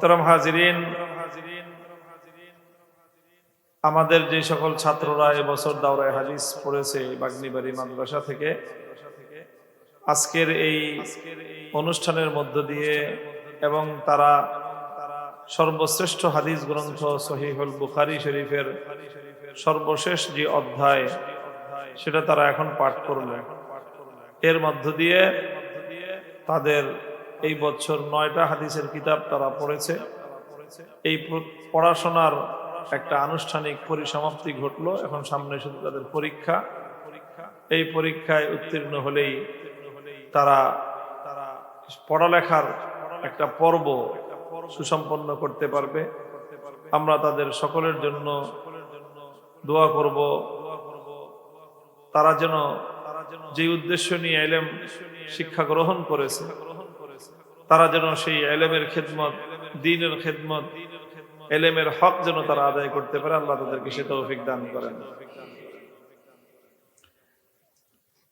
মোহতারাম হাজিরিন, আমাদের যে সকল ছাত্ররা এবছর দাওরায়ে হাদিস পড়েছে বাগনিবাড়ি মাদ্রাসা থেকে, আজকের এই অনুষ্ঠানের মধ্য দিয়ে এবং তারা সর্বশ্রেষ্ঠ হাদিস গ্রন্থ সহিহুল বুখারী শরীফের সর্বশেষ যে অধ্যায় সেটা তারা এখন পাঠ করবে। এর মধ্য দিয়ে তাদের এই বছর 9টা হাদিসের কিতাব তারা পড়েছে। এই পড়াশোনার একটা আনুষ্ঠানিক পরিসমাপ্তি ঘটলো। এখন সামনে শুধু তাদের পরীক্ষা। এই পরীক্ষায় উত্তীর্ণ হলেই তারা পড়ালেখার একটা পর্ব সুসম্পন্ন করতে পারবে। আমরা তাদের সকলের জন্য দোয়া করব, তারা যেন যে উদ্দেশ্য নিয়ে ইলম শিক্ষা গ্রহণ করেছে, তারা যেন সেই ইলমের খেদমত, দ্বীনের খেদমত, ইলমের হক যেন তারা আদায় করতে পারে। আল্লাহ তাদেরকে সে তৌফিক দান করেন।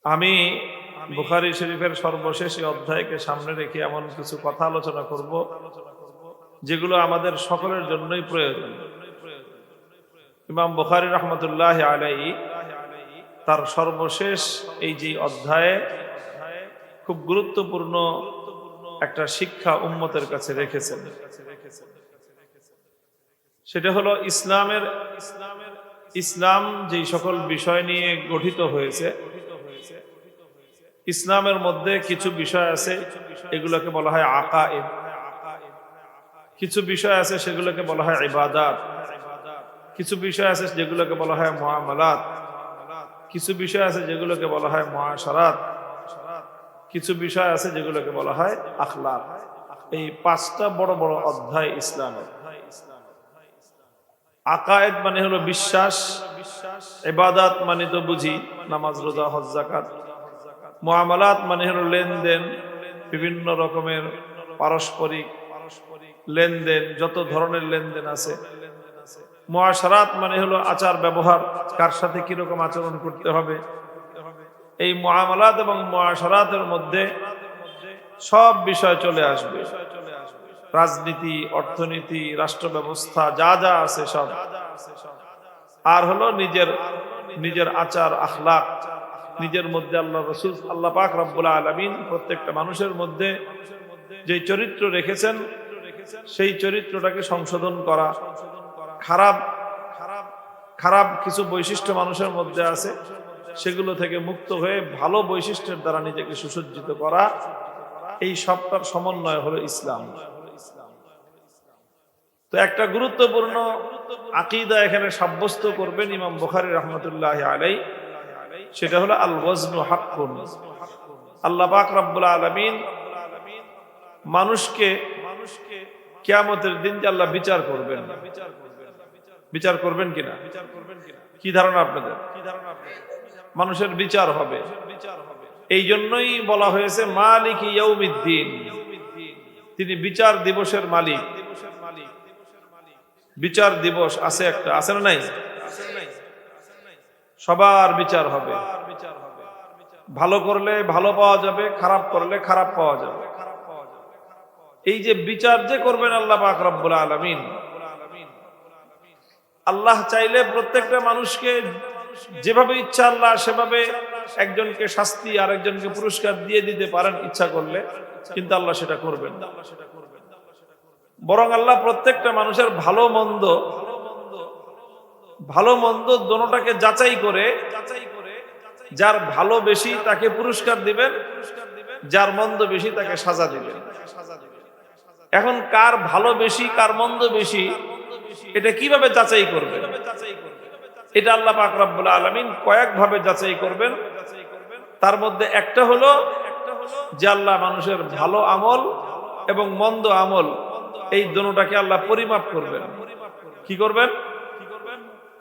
আমি বুখারী শরীফের সর্বশেষ অধ্যায়কে সামনে রেখে এমন কিছু কথা আলোচনা করব যেগুলো আমাদের সকলের জন্যই প্রয়োজন। ইমাম বুখারী রাহমাতুল্লাহ আলাইহি তার সর্বশেষ এই যে অধ্যায়ে খুব গুরুত্বপূর্ণ একটা শিক্ষা উম্মতের কাছে রেখেছেন। সেটা হলো ইসলাম যে সকল বিষয় নিয়ে গঠিত হয়েছে, ইসলামের মধ্যে কিছু বিষয় আছে এগুলোকে বলা হয় আকায়েদ, কিছু বিষয় আছে সেগুলোকে বলা হয় ইবাদাত, কিছু বিষয় আছে যেগুলোকে বলা হয় মুআমালাত, কিছু বিষয় আছে যেগুলোকে বলা হয় মুআশারাত, কিছু বিষয় আছে যেগুলোকে বলা হয় আখলাক। এই 5টা বড় বড় অধ্যায় ইসলামের। আকায়েদ মানে হলো বিশ্বাস, ইবাদাত মানে তো বুঝি নামাজ, রোজা, হজ, যাকাত। মুআমালাত মানে হলো লেনদেন, বিভিন্ন রকমের পারস্পরিক লেনদেন, যত ধরনের লেনদেন আছে। মুআশারাত মানে হলো আচার ব্যবহার, কার সাথে কিরকম আচরণ করতে হবে। এই মুআমালাত এবং মুআশারাতের মধ্যে সব বিষয় চলে আসবে, রাজনীতি, অর্থনীতি, রাষ্ট্র ব্যবস্থা, যা যা আছে সব। আর হলো নিজের আচার আখলাক, নিজের মধ্যে আল্লাহ রাসূল আল্লাহ পাক রব্বুল আলামিন প্রত্যেকটা মানুষের মধ্যে যে চরিত্র রেখেছেন সেই চরিত্রটাকে সংশোধন করা। খারাপ কিছু বৈশিষ্ট্য মানুষের মধ্যে আছে, সেগুলো থেকে মুক্ত হয়ে ভালো বৈশিষ্ট্যের দ্বারা নিজেকে সুসজ্জিত করা। এই সবটার সমন্বয় হলো ইসলাম। তো একটা গুরুত্বপূর্ণ আকীদা এখানে সাব্যস্ত করবেন ইমাম বুখারী রাহমাতুল্লাহ আলাইহি, সেটা হলো আল ওয়াজনু হাক্কুন। আল্লাহ পাক রব্বুল আলামিন মানুষকে কিয়ামতের দিন যে আল্লাহ বিচার করবেন কিনা, কি ধারণা আপনাদের? মানুষের বিচার হবে। এই জন্যই বলা হয়েছে মালিক ইয়াউমিদ্দিন, তিনি বিচার দিবসের মালিক। বিচার দিবস আছে একটা, আছে না নাই? সবার বিচার হবে। ভালো করলে ভালো পাওয়া যাবে, খারাপ করলে খারাপ পাওয়া যাবে। এই যে বিচার যে করবেন আল্লাহ পাক রব্বুল আলামিন, আল্লাহ চাইলে প্রত্যেকটা মানুষকে যেভাবে ইচ্ছা আল্লাহ সেভাবে একজনকে শাস্তি আর একজনকে পুরস্কার দিয়ে দিতে পারেন ইচ্ছা করলে, কিন্তু আল্লাহ সেটা করবেন না। বরং আল্লাহ প্রত্যেকটা মানুষের ভালো মন্দ দোনোটাকে যাচাই করে, যার ভালো বেশি তাকে পুরস্কার দিবেন, যার মন্দ বেশি তাকে সাজা দিবেন। এখন কার ভালো বেশি কার মন্দ বেশি এটা কিভাবে যাচাই করবেন? এটা আল্লাহ পাক রব্বুল আলামিন কয়েক ভাবে যাচাই করবেন। তার মধ্যে একটা হলো যে আল্লাহ মানুষের ভালো আমল এবং মন্দ আমল এই দুটোটাকে আল্লাহ পরিমাপ করবেন। কি করবেন?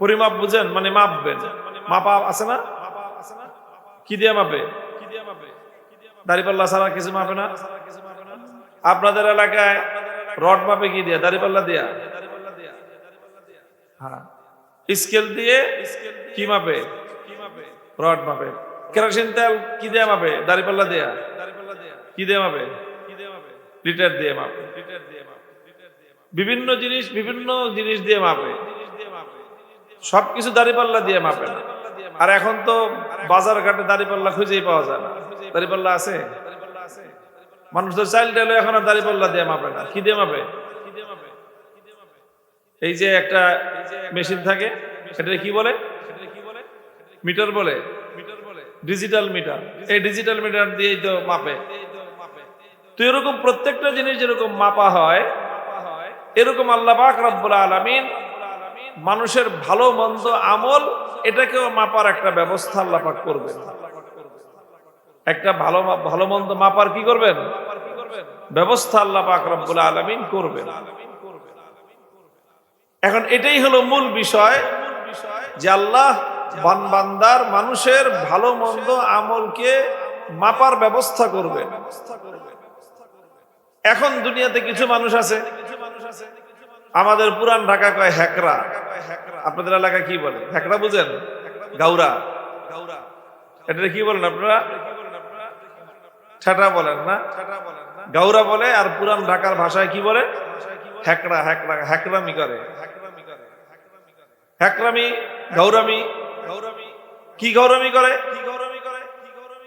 পরিমাপ বুঝেন? মানে মাপবেন। মাপা আছে না? কি দিয়ে মাপে? দাড়িপাল্লা ছাড়া কিছু মাপে না? আপনাদের এলাকায় রড মাপে কি দিয়ে? দাড়িপাল্লা দিয়া? হ্যাঁ, স্কেল দিয়ে কি মাপে? রড মাপে। কেরোসিন তেল কি দিয়ে মাপে? দাড়িপাল্লা দিয়া? কি দিয়ে মাপে? লিটার দিয়ে মাপে। বিভিন্ন জিনিস দিয়ে মাপে, সবকিছু দাঁড়িপাল্লা দিয়ে মাপে না। আর এখন তো বাজার ঘাটে দাঁড়িপাল্লা খুঁজেই পাওয়া যায় না। দাঁড়িপাল্লা আছে? মানুষ তো চাইল্ড এলো এখন আর দাঁড়িপাল্লা দিয়ে মাপে না। কি দিয়ে মাপে? এই যে একটা মেশিন থাকে, এটা কি বলে? মিটার বলে, ডিজিটাল মিটার। এই ডিজিটাল মিটার দিয়েই তো মাপে। তো এরকম প্রত্যেকটা জিনিস যেরকম মাপা হয়, এরকম আল্লাহ পাক রব্বুল আলামিন মানুষের ভালো মন্দ আমল এটাকেও মাপার একটা ব্যবস্থা আল্লাহ পাক করবেন। একটা ভালো মন্দ মাপার কি করবেন? ব্যবস্থা আল্লাহ পাক রব্বুল আলামিন করবেন। এখন এটাই হলো মূল বিষয় যে আল্লাহ বান্দার মানুষের ভালো মন্দ আমলকে মাপার ব্যবস্থা করবেন। এখন দুনিয়াতে কিছু মানুষ আছে, আমাদের পুরান ঢাকা কয় হ্যাকরা। আপনাদের এলাকায় কি বলে? হ্যাকরা বুঝেন? গাউরা, এটা কি বলেন আপনারা? ঠেটা বলেন না? গাউরা বলে। আর পুরান ঢাকার ভাষায় কি বলে? হ্যাকরা। হ্যাকরামি করে, হ্যাকরামি, গৌরামি। কি গৌরামি করে?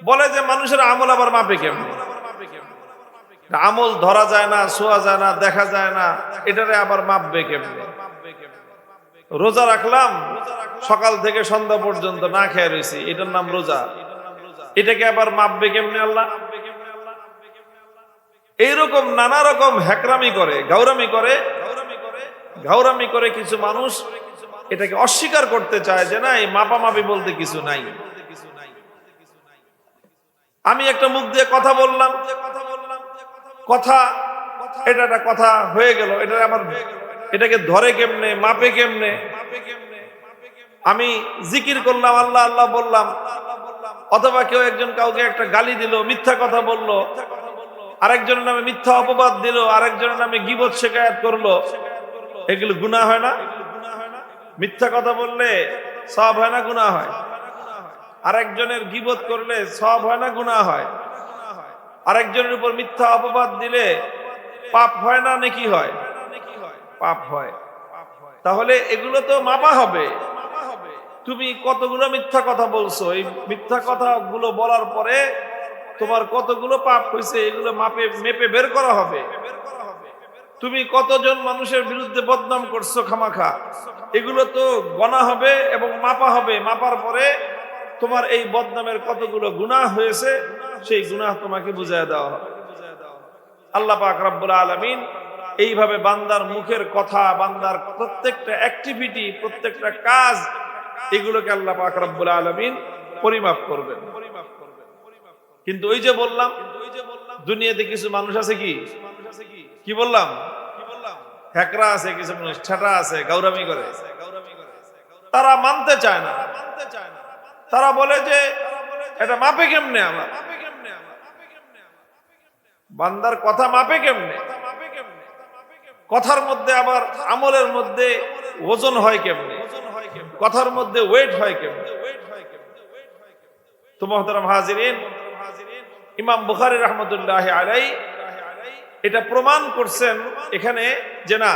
বলে যে মানুষের আমল আবার মাপে কেমন? আমল ধরা যায় না, ছোঁয়া যায় না, দেখা যায় না, এটারে আবার মাপবে কেমন? রোজা রাখলাম, সকাল থেকে সন্ধ্যা পর্যন্ত না খেয়ে রয়েছি, এটার নাম রোজা। এটাকে আবার মাপবে কেমনে আল্লাহ? এইরকম নানা রকম হ্যাকরামি করে, গাউরামি করে কিছু মানুষ এটাকে অস্বীকার করতে চায় যে না, এই মাপামাপি বলতে কিছু নাই। আমি একটা মুখ দিয়ে কথা বললাম, কথা এটা একটা কথা হয়ে গেল, এটা আমার এটাকে ধরে কেমনে, মাপে কেমনে? আমি জিকির করলাম, আল্লাহ আল্লাহ বললাম, অথবা কেউ একজন কাউকে একটা গালি দিল, মিথ্যা কথা বলল, আরেকজনের নামে মিথ্যা অপবাদ দিল, আরেকজনের নামে গীবত শিকায়াত করলো, এগুলো গুনাহ হয় না? মিথ্যা কথা বললে সওয়াব হয় না গুনাহ হয়? আরেকজনের গীবত করলে সওয়াব হয় না গুনাহ হয়? আরেকজনের উপর মিথ্যা অপবাদ দিলে পাপ হয় না নেকি হয়? পাপ হয়। তাহলে এগুলো তো মাপা হবে। তুমি কতগুলো মিথ্যা কথা বলছো, এই মিথ্যা কথাগুলো বলার পরে তোমার কতগুলো পাপ হয়েছে, এগুলো মেপে বের করা হবে। তুমি কতজন মানুষের বিরুদ্ধে বদনাম করছো খামাখা, এগুলো তো গণা হবে এবং মাপা হবে। মাপার পরে তোমার এই বদনামের কতগুলো গুনাহ হয়েছে, সেই গুনাহ তোমাকে বুঝায় দেওয়া হবে। আল্লাহ পাক রব্বুল আলামিন এইভাবে বান্দার মুখের কথা, বান্দার প্রত্যেকটা অ্যাক্টিভিটি, প্রত্যেকটা কাজ, এগুলোকে আল্লাহ পাক রব্বুল আলামিন পরিমাপ করবেন। কিন্তু ওই যে বললাম, দুনিয়াতে কিছু মানুষ আছে কি বললাম? হ্যাকরা আছে, কিছু মানুষ ঠেটা আছে, গাউরামি করে। তারা মানতে চায় না। তারা বলে যে এটা মাপে কেমনে? আমার বান্দার কথা মাপে কেমনে? কথার মধ্যে আবার আমলের মধ্যে ওজন হয় কেমনে? কথার মধ্যে ওয়েট হয় কেমনে? তো মুহতারাম হাজিরিন, ইমাম বুখারী রাহমাতুল্লাহি আলাইহি এটা প্রমাণ করছেন এখানে যে না,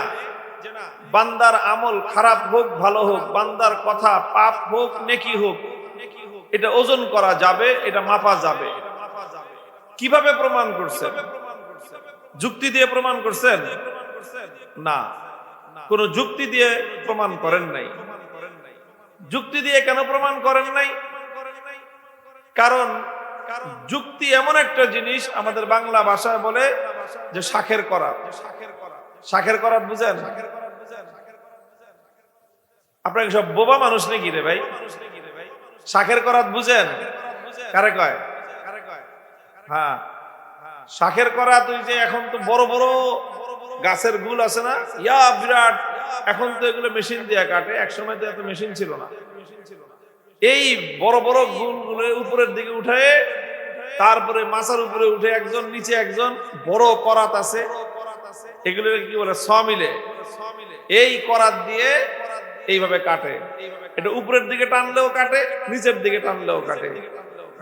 বান্দার আমল খারাপ হোক ভালো হোক, বান্দার কথা পাপ হোক নেকি হোক, এটা ওজন করা যাবে, এটা মাপা যাবে। কিভাবে প্রমাণ করছেন? যুক্তি দিয়ে প্রমাণ করছেন? না, কোন যুক্তি দিয়ে প্রমাণ করেন নাই। যুক্তি দিয়ে কেন প্রমাণ করেন নাই? কারণ যুক্তি এমন একটা জিনিস, আমাদের বাংলা ভাষায় বলে যে শাখের করাত। শাখের করাত বুঝেন? আপনারা সব বোবা মানুষ নাকি রে ভাই? শাখের করাত বুঝেন? কারে কয়? হ্যাঁ, শাখের করাত ওই যে এখন তো বড় বড় গাছের গুল আছে না, ইয়া বিরাট, এখন তো এগুলো মেশিন দিয়ে কাটে, একসময় তো এত মেশিন ছিল না। এই বড় বড় গুলগুলো উপরের দিকে উঠায়, তারপরে মাথার উপরে উঠে একজন, নিচে একজন, বড় করাত আছে, এগুলো কি বলে সমিলে। এই করাত দিয়ে এইভাবে কাটে। এটা উপরের দিকে টানলেও কাটে, নিচের দিকে টানলেও কাটে,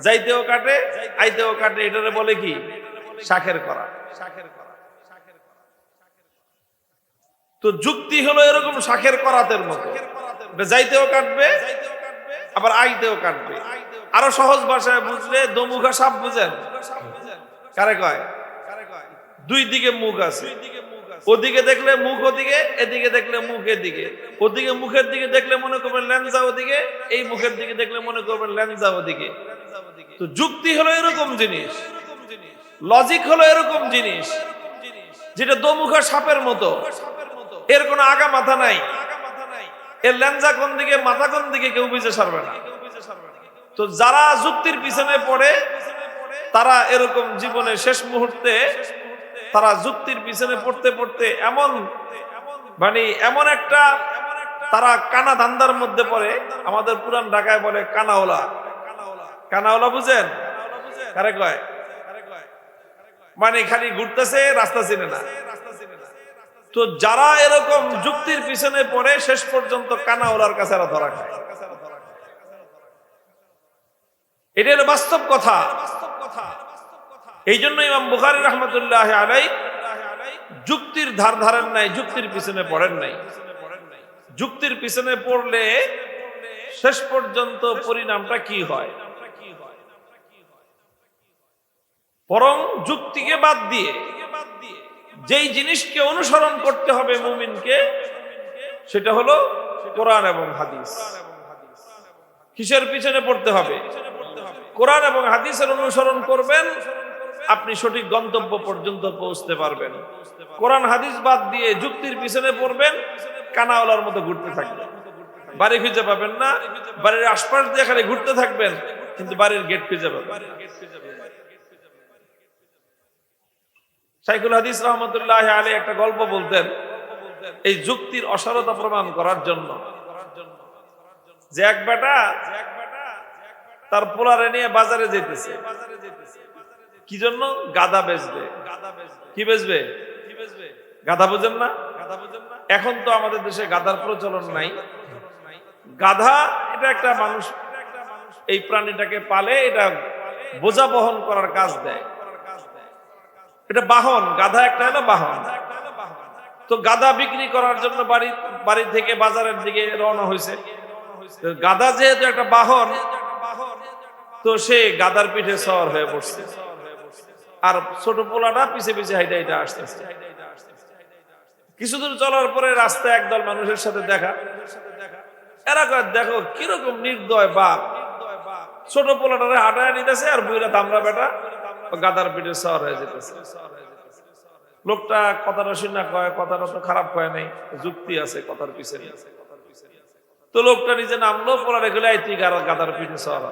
যাইতেও কাটে, আইতেও কাটে। এটারে বলে কি? শাখের করাত। তো যুক্তি হলো এরকম শাখের করাতের মতো, যাইতেও কাটবে আবার আইতেও কাটবে। আরো সহজ ভাষায় বুঝলে দোমুখা সাপ বুঝেন? কারে কয়? দুই দিকে মুখ আছে, ওদিকে দেখলে মুখ ওদিকে, এদিকে দেখলে মুখ এদিকে। ওদিকে মুখের দিকে দেখলে মনে করবেন ল্যাঞ্জা ওদিকে, এই মুখের দিকে দেখলে মনে করবেন ল্যাঞ্জা ওদিকে। তো যুক্তি হলো এরকম জিনিস, লজিক হলো এরকম জিনিস যেটা দোমুখা সাপের মতো, এর কোনো আগা মাথা নাই, এর ল্যাঞ্জা কোন দিকে মাথা কোন দিকে কেউ বুঝে সারবে না। তো যারা যুক্তির পিছনে পড়ে তারা এরকম জীবনের শেষ মুহূর্তে তারা যুক্তির পিছনে পড়তে পড়তে এমন একটা তারা কানা ধান্দার মধ্যে পড়ে, আমাদের পুরান ঢাকায় বলে কানাওলা। কানাওলা বুঝেন? কারে কয়? মানে খালি ঘুরতেছে, রাস্তা চিনে না। তো যারা এরকম যুক্তির পিছনে পড়ে শেষ পর্যন্ত কানাওলার কাছে এরা ধরা খায়। এটা হলো বাস্তব কথা। এই জন্য ইমাম বুখারী রাহমাতুল্লাহি আলাইহি যুক্তির ধার ধারেন নাই, যুক্তির পিছনে পড়েন নাই। যুক্তির পিছনে পড়লে শেষ পর্যন্ত পরিণামটা কি হয়? বরং যুক্তিকে বাদ দিয়ে যেই জিনিসকে অনুসরণ করতে হবে মুমিনকে, সেটা হলো কোরআন এবং হাদিস। কিসের পিছনে পড়তে হবে? কোরআন এবং হাদিসের অনুসরণ করবেন, আপনি সঠিক গন্তব্য পর্যন্ত পৌঁছতে পারবেন। কোরআন হাদিস বাদ দিয়ে যুক্তির পিছনে পড়বেন, কানাওয়ালার মতো ঘুরতে থাকবেন, বাড়ি খুঁজে পাবেন না। বাড়ির আশপাশ দিয়ে খালি ঘুরতে থাকবেন, কিন্তু বাড়ির গেট খুঁজে পাবেন। শাইখুল হাদিস রাহমাতুল্লাহি আলাইহি একটা গল্প বলতেন এই যুক্তির অসারতা প্রমাণ করার জন্য, যে এক বেটা তার পোলারে নিয়ে বাজারে যেতেছে। কি জন্য? গাধা বেচবে। কি বেচবে? গাধা বুঝেন না? এখন তো আমাদের দেশে গাধার প্রচলন নাই। গাধা এটা একটা মানুষ এই প্রাণীটাকে পালে, এটা বোঝা বহন করার কাজ দেয়, এটা বাহন। গাধা একটা হলো বাহন। তো গাধা বিক্রি করার জন্য বাড়ি থেকে বাজারের দিকে রওনা হয়েছে। গাধা যেহেতু একটা বাহন, তো সে গাধার পিঠে সওয়ার হয়ে পড়ছে, আর ছোট পোলাটা পিছে পিছে হাইটা হাইটা আসতেছে। কিছুদূর চলার পরে রাস্তায় একদল মানুষের সাথে দেখা। এরা কয়, দেখো কিরকম নির্দয় বাপ, ছোট পোলাটারে হাঁটায় নিতেছে আর বুইরা দামরা বেটা গাধার পিঠে সওয়ার হয়ে যেতেছে। লোকটা কথাটা শুনে কয়, কথাটা তো খারাপ কয় নাই, যুক্তি আছে কথার পিছনে। তো লোকটা নিজে নামলো, পোলারে গেলে তুই গাধার পিঠে সওয়ার।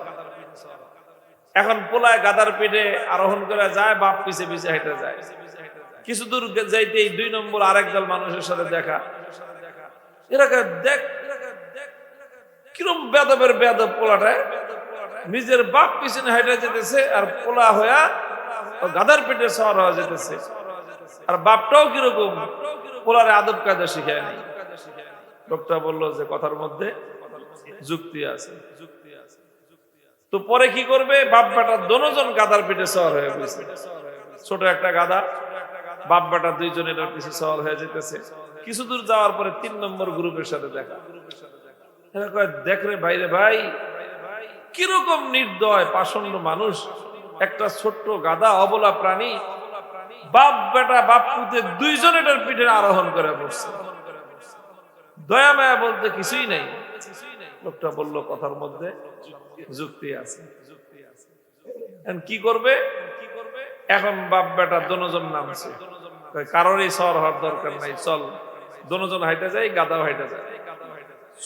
এখন পোলায় গাধার পিঠে আরোহণ করে যায়, বাপ পিছে পিছে হেঁটে যায়। কিছু দূর যাইতে এই 2 নম্বর আরেক দল মানুষের সাথে দেখা। এরা দেখ কিরম বেদবের বেদব পোলাটায় নিজের বাপ পিছনে হেঁটে যেতেছে, আর পোলা হইয়া গাধার পিঠে সওয়ার হয়ে যেতেছে। আর বাপটাও কিরকম পোলারে আদব কায়দা শিখায় নাই। লোকটা বললো যে কথার মধ্যে যুক্তি আছে। তো পরে কি করবে? বাপ বেটা দোনোজন গাধার পিঠে সওয়ার হয়ে গেছে। ছোট একটা গাধা, বাপ বেটা দুইজন এটার পিছে সওয়ার হয়ে যেতেছে। কিছু দূর যাওয়ার পরে 3 নম্বর গ্রুপের সাথে দেখা। দেখ রে ভাই, রে ভাই, কিরকম নির্দয় পাষণ্ড মানুষ, একটা ছোট্ট গাধা, অবলা প্রাণী, বাপ বেটা বাপ পুতে দুইজন এটার পিঠে আরোহণ করে বসছে। দয়া মায়া বলতে কিছুই নাই। লোকটা বলল কথার মধ্যে যুক্তি আছে। কি করবে? এখন বাপ বেটা দোনোজন নামছে, কারোরই সওয়ার হওয়ার দরকার নাই, চল দোনোজন হাইটা যায়, গাধাও হাইটা যায়।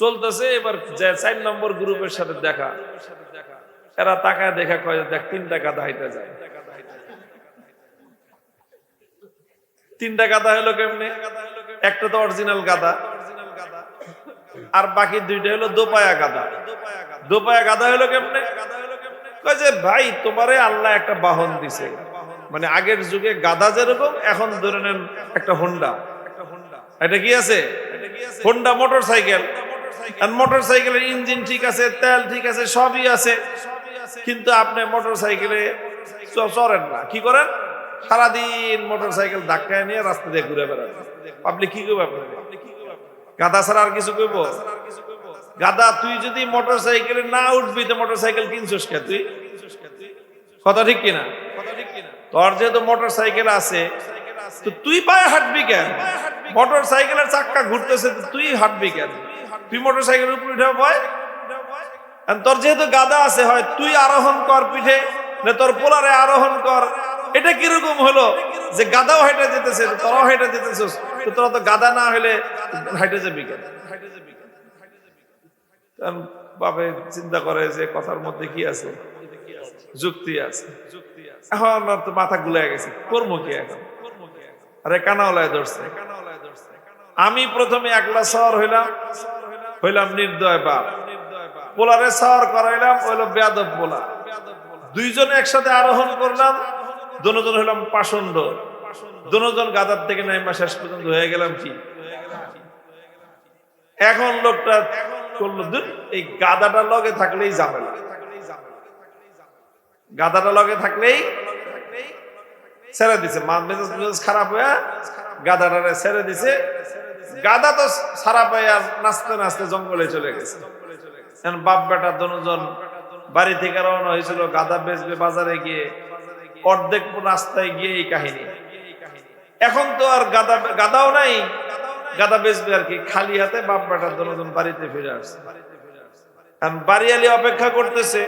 চলতেছে। এবার 4 নম্বর গ্রুপের সাথে দেখা। এরা তাকায় দেখা কয়, দেখ 3টা গাধা হাইটা যায়। 3টা গাধা হলো কেমনে? একটা তো অরিজিনাল গাধা, আর বাকি 2টা হলো দোপায়া গাধা। দোপায়া গাধা হলো কেমনে? কয় যে ভাই, তোমারে আল্লাহ একটা বাহন দিছে, মানে আগের যুগে গাধা যেরকম, এখন ধরে নেন একটা হোন্ডা। এটা কি আছে? Honda motorcycle. আর মোটর সাইকেলের ইঞ্জিন ঠিক আছে, তেল ঠিক আছে, সবই আছে, কিন্তু আপনি মোটর সাইকেলে চড়েন না। কি করেন? সারাদিন মোটরসাইকেল ধাক্কায় নিয়ে রাস্তা দিয়ে ঘুরে বেড়াবে, পাবলিক কি করবে? আপনাকে গাধা ছাড়া আর কিছু করবো? গাধা, তুই যদি মোটরসাইকেলে না উঠবি তো মোটরসাইকেল কিনছিস কে তুই? কথা ঠিক কিনা? তোর যেহেতু মোটরসাইকেল আছে তো তুই পায়ে হাঁটবি কেন? মোটরসাইকেলের চাক্কা ঘুরতেছে তো তুই হাঁটবি কেন? তুই মোটরসাইকেলের উপর উঠে ভয়? তোর যেহেতু গাধা আছে, হয় তুই আরোহণ কর পিঠে, না তোর পোলারে আরোহণ কর। এটা কিরকম হলো যে গাধাও হেঁটে যেতেছে, তোরাও হেঁটে যেতেছিস, তো তোরা তো গাধা না হলে হেঁটে যাবি কেন? বাপে চিন্তা করে যে কথার মধ্যে কি আছে, যুক্তি আছে। এখন তো মাথা গুলাই গেছে, কর্ম কি এখন? আরে কানাওলায় ধরছে। আমি প্রথমে একলা শহর হইলাম নির্দয় বাপ, পোলারে শহর করাইলাম, হইল বেয়াদব পোলা। দুইজনে একসাথে আরোহণ করলাম, দুজন হইলাম পাষণ্ড, দুজন গাদার থেকে নাইমা শেষ পর্যন্ত হয়ে গেলাম কি? এখন লোকটা করলো, এই গাদাটা লগে থাকলেই ঝামেলা, গাদাটা লগে থাকলেই ছেড়ে দিছে, মেজাজ খারাপ হয়ে গাদাটা ছেড়ে দিছে। গাদা তো সারা পাইয়া নাচতে নাচতে জঙ্গলে চলে গেছে। বাপ বেটা দুজন বাড়ি থেকে রওনা হয়েছিল গাদা বেচবে বাজারে গিয়ে, অর্ধেক রাস্তায় গিয়ে এই কাহিনী। এখন তো আর গাদাও নাই, গাদা বেচবে আর কি, খালি হাতে বাপ বেটা দুজন বাড়িতে ফিরে আসছে। বাড়িয়ালি অপেক্ষা করতেছে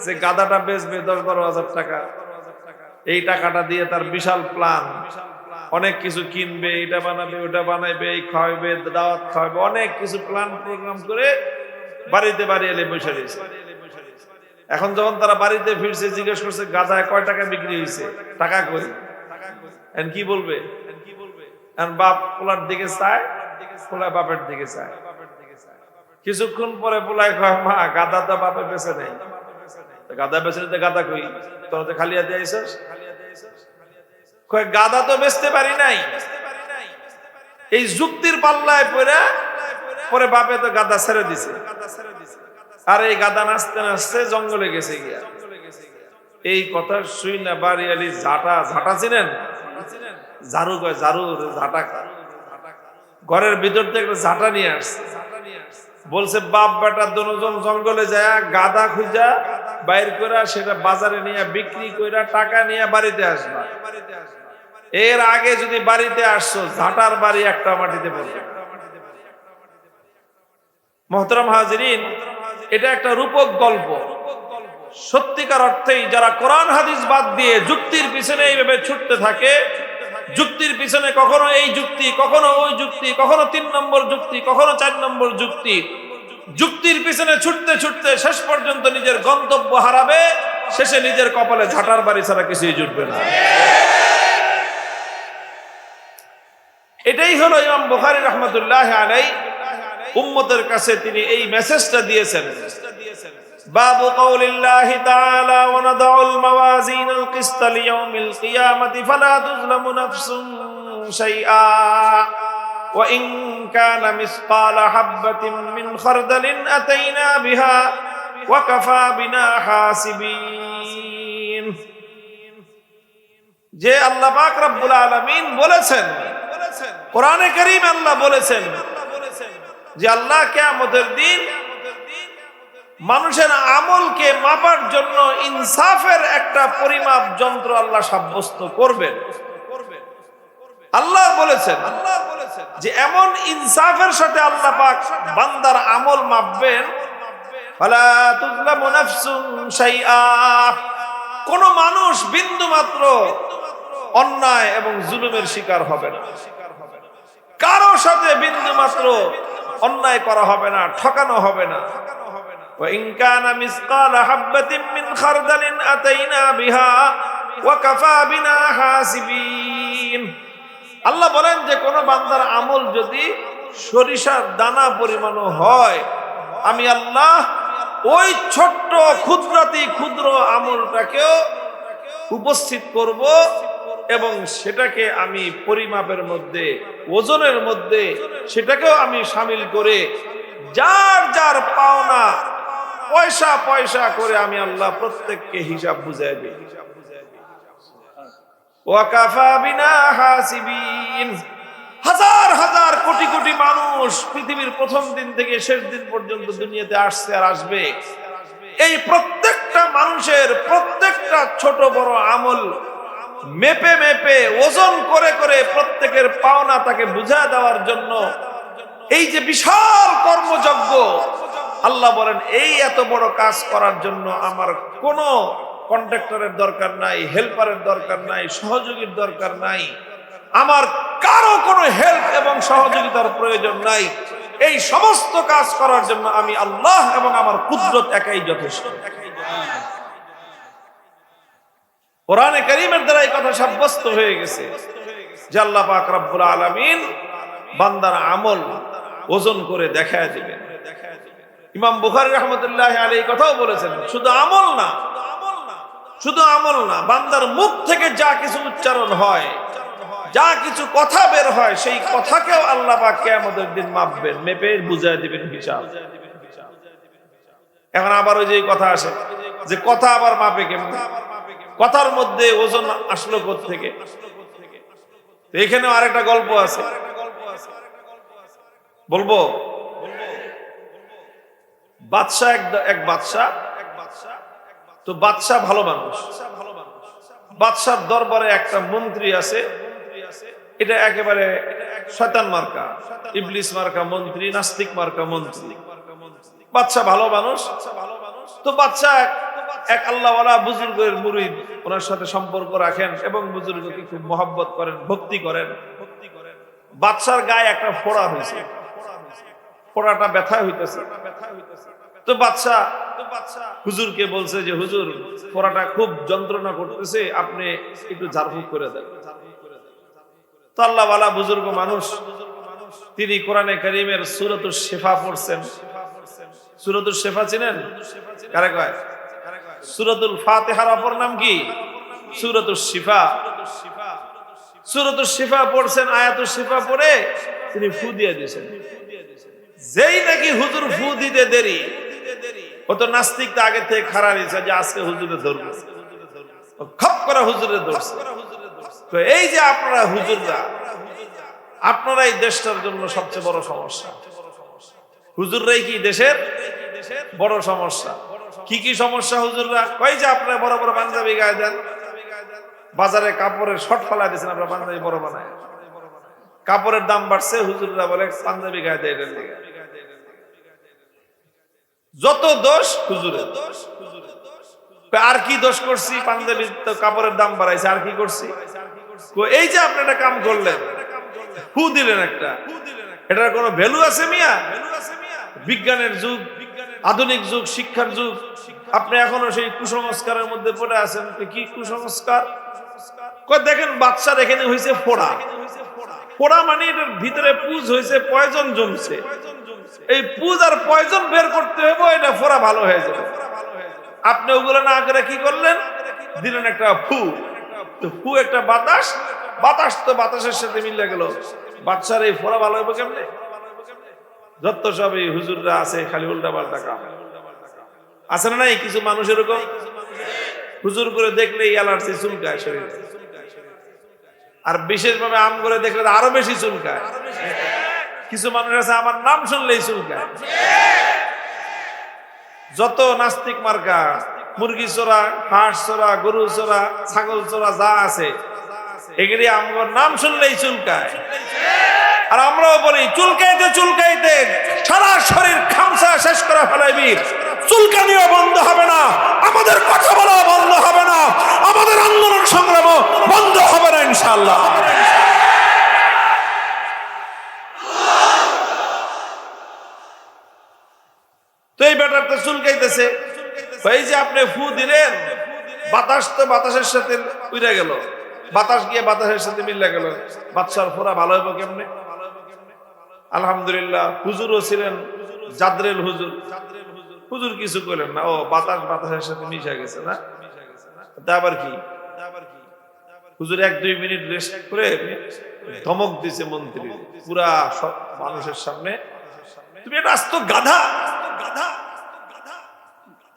যে গাদাটা বেচবে 10-12 হাজার টাকা, এই টাকাটা দিয়ে তার বিশাল প্ল্যান, অনেক কিছু কিনবে, এটা বানাবে, ওটা বানাইবে, এই খাওয়াবে, দাওয়াত খাওয়াবে, অনেক কিছু প্ল্যান প্রোগ্রাম করে বাড়িতে বাড়িয়ালি বসে রয়েছে। এখন যখন তারা বাড়িতে ফিরছে, জিজ্ঞেস করছে গাদায় কয় টাকা বিক্রি হয়েছে, টাকা কই? কি বলবে? বাপ পোলার দিকে চায়, পোলা বাপের দিকে চায়। কিছুক্ষণ পরে পোলায় কয়, মা গাদা তো বাপে বেঁচে নেই। গাদা বেঁচে নিতে গাদা কই? তোরা তো খালি হাতে আইছস। কয় গাদা তো বেচতে পারি নাই। এই যুক্তির পাল্লায় পরে বাপে তো গাদা ছেড়ে দিছে, আর এই গাদা নাচতে নাচতে জঙ্গলে গেছে গিয়া। এই কথা শুই না বাড়িয়ালি ঝাঁটা চিনেন? ঝাড়ু কয়, ঝাড়ু ঝাঁটা। ঘরের ভিতর থেকে ঝাঁটা নিয়ে আসছে, বলছে বাপ বেটা দুজন জঙ্গলে যায় গাদা খুঁজা বাইর করে সেটা বাজারে নিয়ে বিক্রি করে টাকা নিয়ে বাড়িতে আসবা। এর আগে যদি বাড়িতে আসছো, ঝাঁটার বাড়ি একটা মাটিতে পড়বে। মোহতারাম হাজিরিন, এটা একটা রূপক গল্প। সত্যিকার অর্থেই যারা কোরআন হাদিস বাদ দিয়ে যুক্তির পিছনে এইভাবে ছুটতে থাকে, যুক্তির পিছনে কখনো এই যুক্তি, কখনো ওই যুক্তি, কখনো 3 নম্বর যুক্তি, কখনো 4 নম্বর যুক্তি, যুক্তির পিছনে ছুটতে ছুটতে শেষ পর্যন্ত নিজের গন্তব্য হারাবে, শেষে নিজের কপালে ঝাঁটার বাড়ি ছাড়া কিছুই জুটবে না। এটাই হলো ইমাম বুখারী রাহমাতুল্লাহি আলাইহি উম্মতের কাছে তিনি এই মেসেজটা দিয়েছেন। বাবু কওলিল্লাহি তাআলা ওয়া নাদাউল মাওয়াজিনাল কিসতা লিয়াউমিল কিয়ামাতি ফালা তুযলামু নাফসুন শাইআ ওয়া ইন কানা মিসকালা হাববাতিন মিন খারদালিন আতাইনা বিহা ওয়া কাফা বিনা হাসিবিন। যে আল্লাহ পাক রব্বুল আলামিন বলেছেন, কোরআনে কারীম আল্লাহ বলেছেন যে আল্লাহ কিয়ামতের দিন মানুষের আমলকে মাপার জন্য ইনসাফের একটা পরিমাপ যন্ত্র আল্লাহ সাব্যস্ত করবেন। আল্লাহ বলেছেন যে এমন ইনসাফের সাথে আল্লাহ পাক বান্দার আমল মাপবেন, ফালা তুযলামু নাফসুন শাইআ, কোন মানুষ বিন্দু মাত্র অন্যায় এবং জুলুমের শিকার হবে না, কারো সাথে বিন্দু মাত্র অন্যায় করা হবে না, ঠকানো হবে না। ওয়া ইন কানা মিসকালা হাববাতিন মিন খারদালিন আতাইনা বিহা ওয়া কাফা বিনা হাসিবিন। আল্লাহ বলেন যে কোন বান্দার আমল যদি সরিষার দানা পরিমাণও হয়, আমি আল্লাহ ওই ছোট্ট ক্ষুদ্রাতি ক্ষুদ্র আমলটাকেও উপস্থিত করব এবং সেটাকে আমি পরিমাপের মধ্যে, ওজনের মধ্যে সেটাকেও আমি শামিল করে যার যার পাওনা পয়সা পয়সা করে আমি আল্লাহ প্রত্যেককে হিসাব বুঝাই দিই। ওয়া কাফা বিনা হাসিবিন। হাজার হাজার কোটি কোটি মানুষ পৃথিবীর প্রথম দিন থেকে শেষ দিন পর্যন্ত দুনিয়াতে আসছে আর আসবে। এই প্রত্যেকটা মানুষের প্রত্যেকটা ছোট বড় আমল মেপে মেপে ওজন করে করে প্রত্যেকের পাওনা তাকে বুঝা দেওয়ার জন্য এই যে বিশাল কর্মযজ্ঞ, আল্লাহ বলেন এই এত বড় কাজ করার জন্য আমার কোনো কন্ট্রাক্টরের দরকার নাই, হেল্পারের দরকার নাই, সহযোগীর দরকার নাই, আমার কারো কোনো হেল্প এবং সহযোগিতার প্রয়োজন নাই। এই সমস্ত কাজ করার জন্য আমি আল্লাহ এবং আমার কুদরত একাই যথেষ্ট। কোরআনে কারীমের দ্বারা এই কথা সাব্যস্ত হয়ে গেছে যে আল্লাহ পাক রব্বুল আলামিন বান্দার আমল ওজন করে দেখায় দিবেন। ইমাম বুখারী রাহমাতুল্লাহি আলাইহি কথাও বলেছেন, শুধু আমল না, শুধু আমল না, বান্দার মুখ থেকে যা কিছু উচ্চারণ হয়, যা কিছু কথা বের হয়, সেই কথাকেও আল্লাহ পাক কিয়ামতের দিন মাপবেন, মেপে বুঝায় দিবেন হিসাব। এখন আবার ওই যে কথা আসে যে কথা আবার মাপে কেমন, কথার মধ্যে ওজন আসলো কোত্থেকে? এখানেও আরেকটা গল্প আছে, বলবো। বাদশাহ এক বাদশাহ, তো বাদশাহ ভালো মানুষ, বাদশার দরবারে একটা মন্ত্রী আছে, এটা একেবারে শয়তান মার্কা, ইবলিস মার্কা মন্ত্রী, নাস্তিক মার্কা মন্ত্রী। বাদশাহ ভালো মানুষ, তো বাদশাহ এক আল্লাহওয়ালা বুজুর্গের মুরিদ, ওনার সাথে সম্পর্ক রাখেন এবং বুজুর্গকে খুব মহব্বত করেন, ভক্তি করেন। বাদশার গায়ে একটা ফোড়া হয়েছে, ফোড়াটা ব্যথা হইতেছে। তো বাদশাহ হুজুরকে বলছে যে হুজুর, ফোড়াটা খুব যন্ত্রণা করতেছে, আপনি একটু ঝাড়ফুঁক করে দেন। তো আল্লাহওয়ালা বুজুর্গ মানুষ, তিনি কোরআনে কারীমের সূরাতুশ শিফা পড়ছেন। সূরাতুশ শিফা চিনেন? কারে কয়? সূরাতুল ফাতিহার অপর নাম কি? সূরাতুশ শিফা। সূরাতুশ শিফা পড়ছেন, আয়াতুশ শিফা পড়ে তিনি ফু দিয়ে দিয়েছেন। যেই নাকি হুজুর ফু দিতে দেরি, ও তো নাস্তিক, তো আগে থেকে খাড়া রয়েছে যে আজকে হুজুরে ধরবো, খপ করে হুজুরে ধরছে। তো এই যে আপনারা হুজুররা, আপনারা এই দেশটার জন্য সবচেয়ে বড় সমস্যা। হুজুররাই কি দেশের বড় সমস্যা? কি কি সমস্যা হুজুররা? কই যে আপনারা বড় বড় পাঞ্জাবি গায়ে দেন, বাজারে কাপড়ের শর্ট ফেলা দিয়েছেন, আপনারা পাঞ্জাবি বড় বানায়, কাপড়ের দাম বাড়ছে, হুজুররা বলে পাঞ্জাবি গায়ে দেয়। এটার দিকে যত দোষ হুজুরের। আর কি দোষ করছি? পাঞ্জাবি তো কাপড়ের দাম বাড়াইছে, আর কি করছি? এই যে আপনি একটা কাম করলেন, ফু দিলেন একটা, এটার কোনো ভ্যালু আছে মিয়া? বিজ্ঞানের যুগ, আধুনিক যুগ, শিক্ষার যুগ, আপনি এখনো সেই কুসংস্কারের মধ্যে পড়ে আছেন। কি কুসংস্কার? দেখেন বাচ্চার এখানে হয়েছে ফোড়া, ফোড়া মানে এটার ভিতরে পুজ হয়েছে, পয়জন জমছে, এই পুজ আর পয়জন বের করতে হবে, এটা ফোড়া ভালো হয়ে যাবে। আপনি ওগুলো না করে কি করলেন? দিলেন একটা ফু। তো ফু একটা বাতাস, বাতাস তো বাতাসের সাথে মিলে গেল, বাচ্চার এই ফোড়া ভালো হবে কেমনে? যত সব এই হুজুররা আছে খালি উল্টা পাল্টা কাম আছে না? নাই কিছু মানুষ এরকম হুজুর করে দেখলেই অ্যালার্জি চুলকায় শরীরে, আর বিশেষভাবে আম করে দেখলে আরো বেশি চুলকায়। কিছু মানুষ আছে আমার নাম শুনলেই চুলকায়। যত নাস্তিক মার্কা, মুরগি চোরা, হাঁস চোরা, গরু চোরা, ছাগল চোরা যা আছে, এগুলি আমার নাম শুনলেই চুলকায়। আর আমরাও বলি চুলকাইতে চুলকাইতে সারা শরীর খামসা শেষ করে ফেলাইবি, চুলকানিও বন্ধ হবে না, আমাদের কথা বলা বন্ধ হবে না, আমাদের আন্দোলন সংগ্রাম বন্ধ হবে না ইনশাআল্লাহ। তো এই ব্যাটার তো চুলকাইতেছে, এই যে আপনি ফু দিলেন, বাতাস তো বাতাসের সাথে উড়ে গেল, বাতাস গিয়ে বাতাসের সাথে মিলে গেল, বাচ্চার ফোড়া ভালো হইব কেমনে? আলহামদুলিল্লাহ হুজুরও ছিলেন, জাদরেল হুজুর, হুজুর কিছু করলেন না, ও বাতাস বাতাসের সাথে মিশে গেছে না, আবার কি? হুজুর 1-2 মিনিট রেস্ট করে ধমক দিছে মন্ত্রী পুরা সব মানুষের সামনে, তুমি এটা আস্ত গাধা,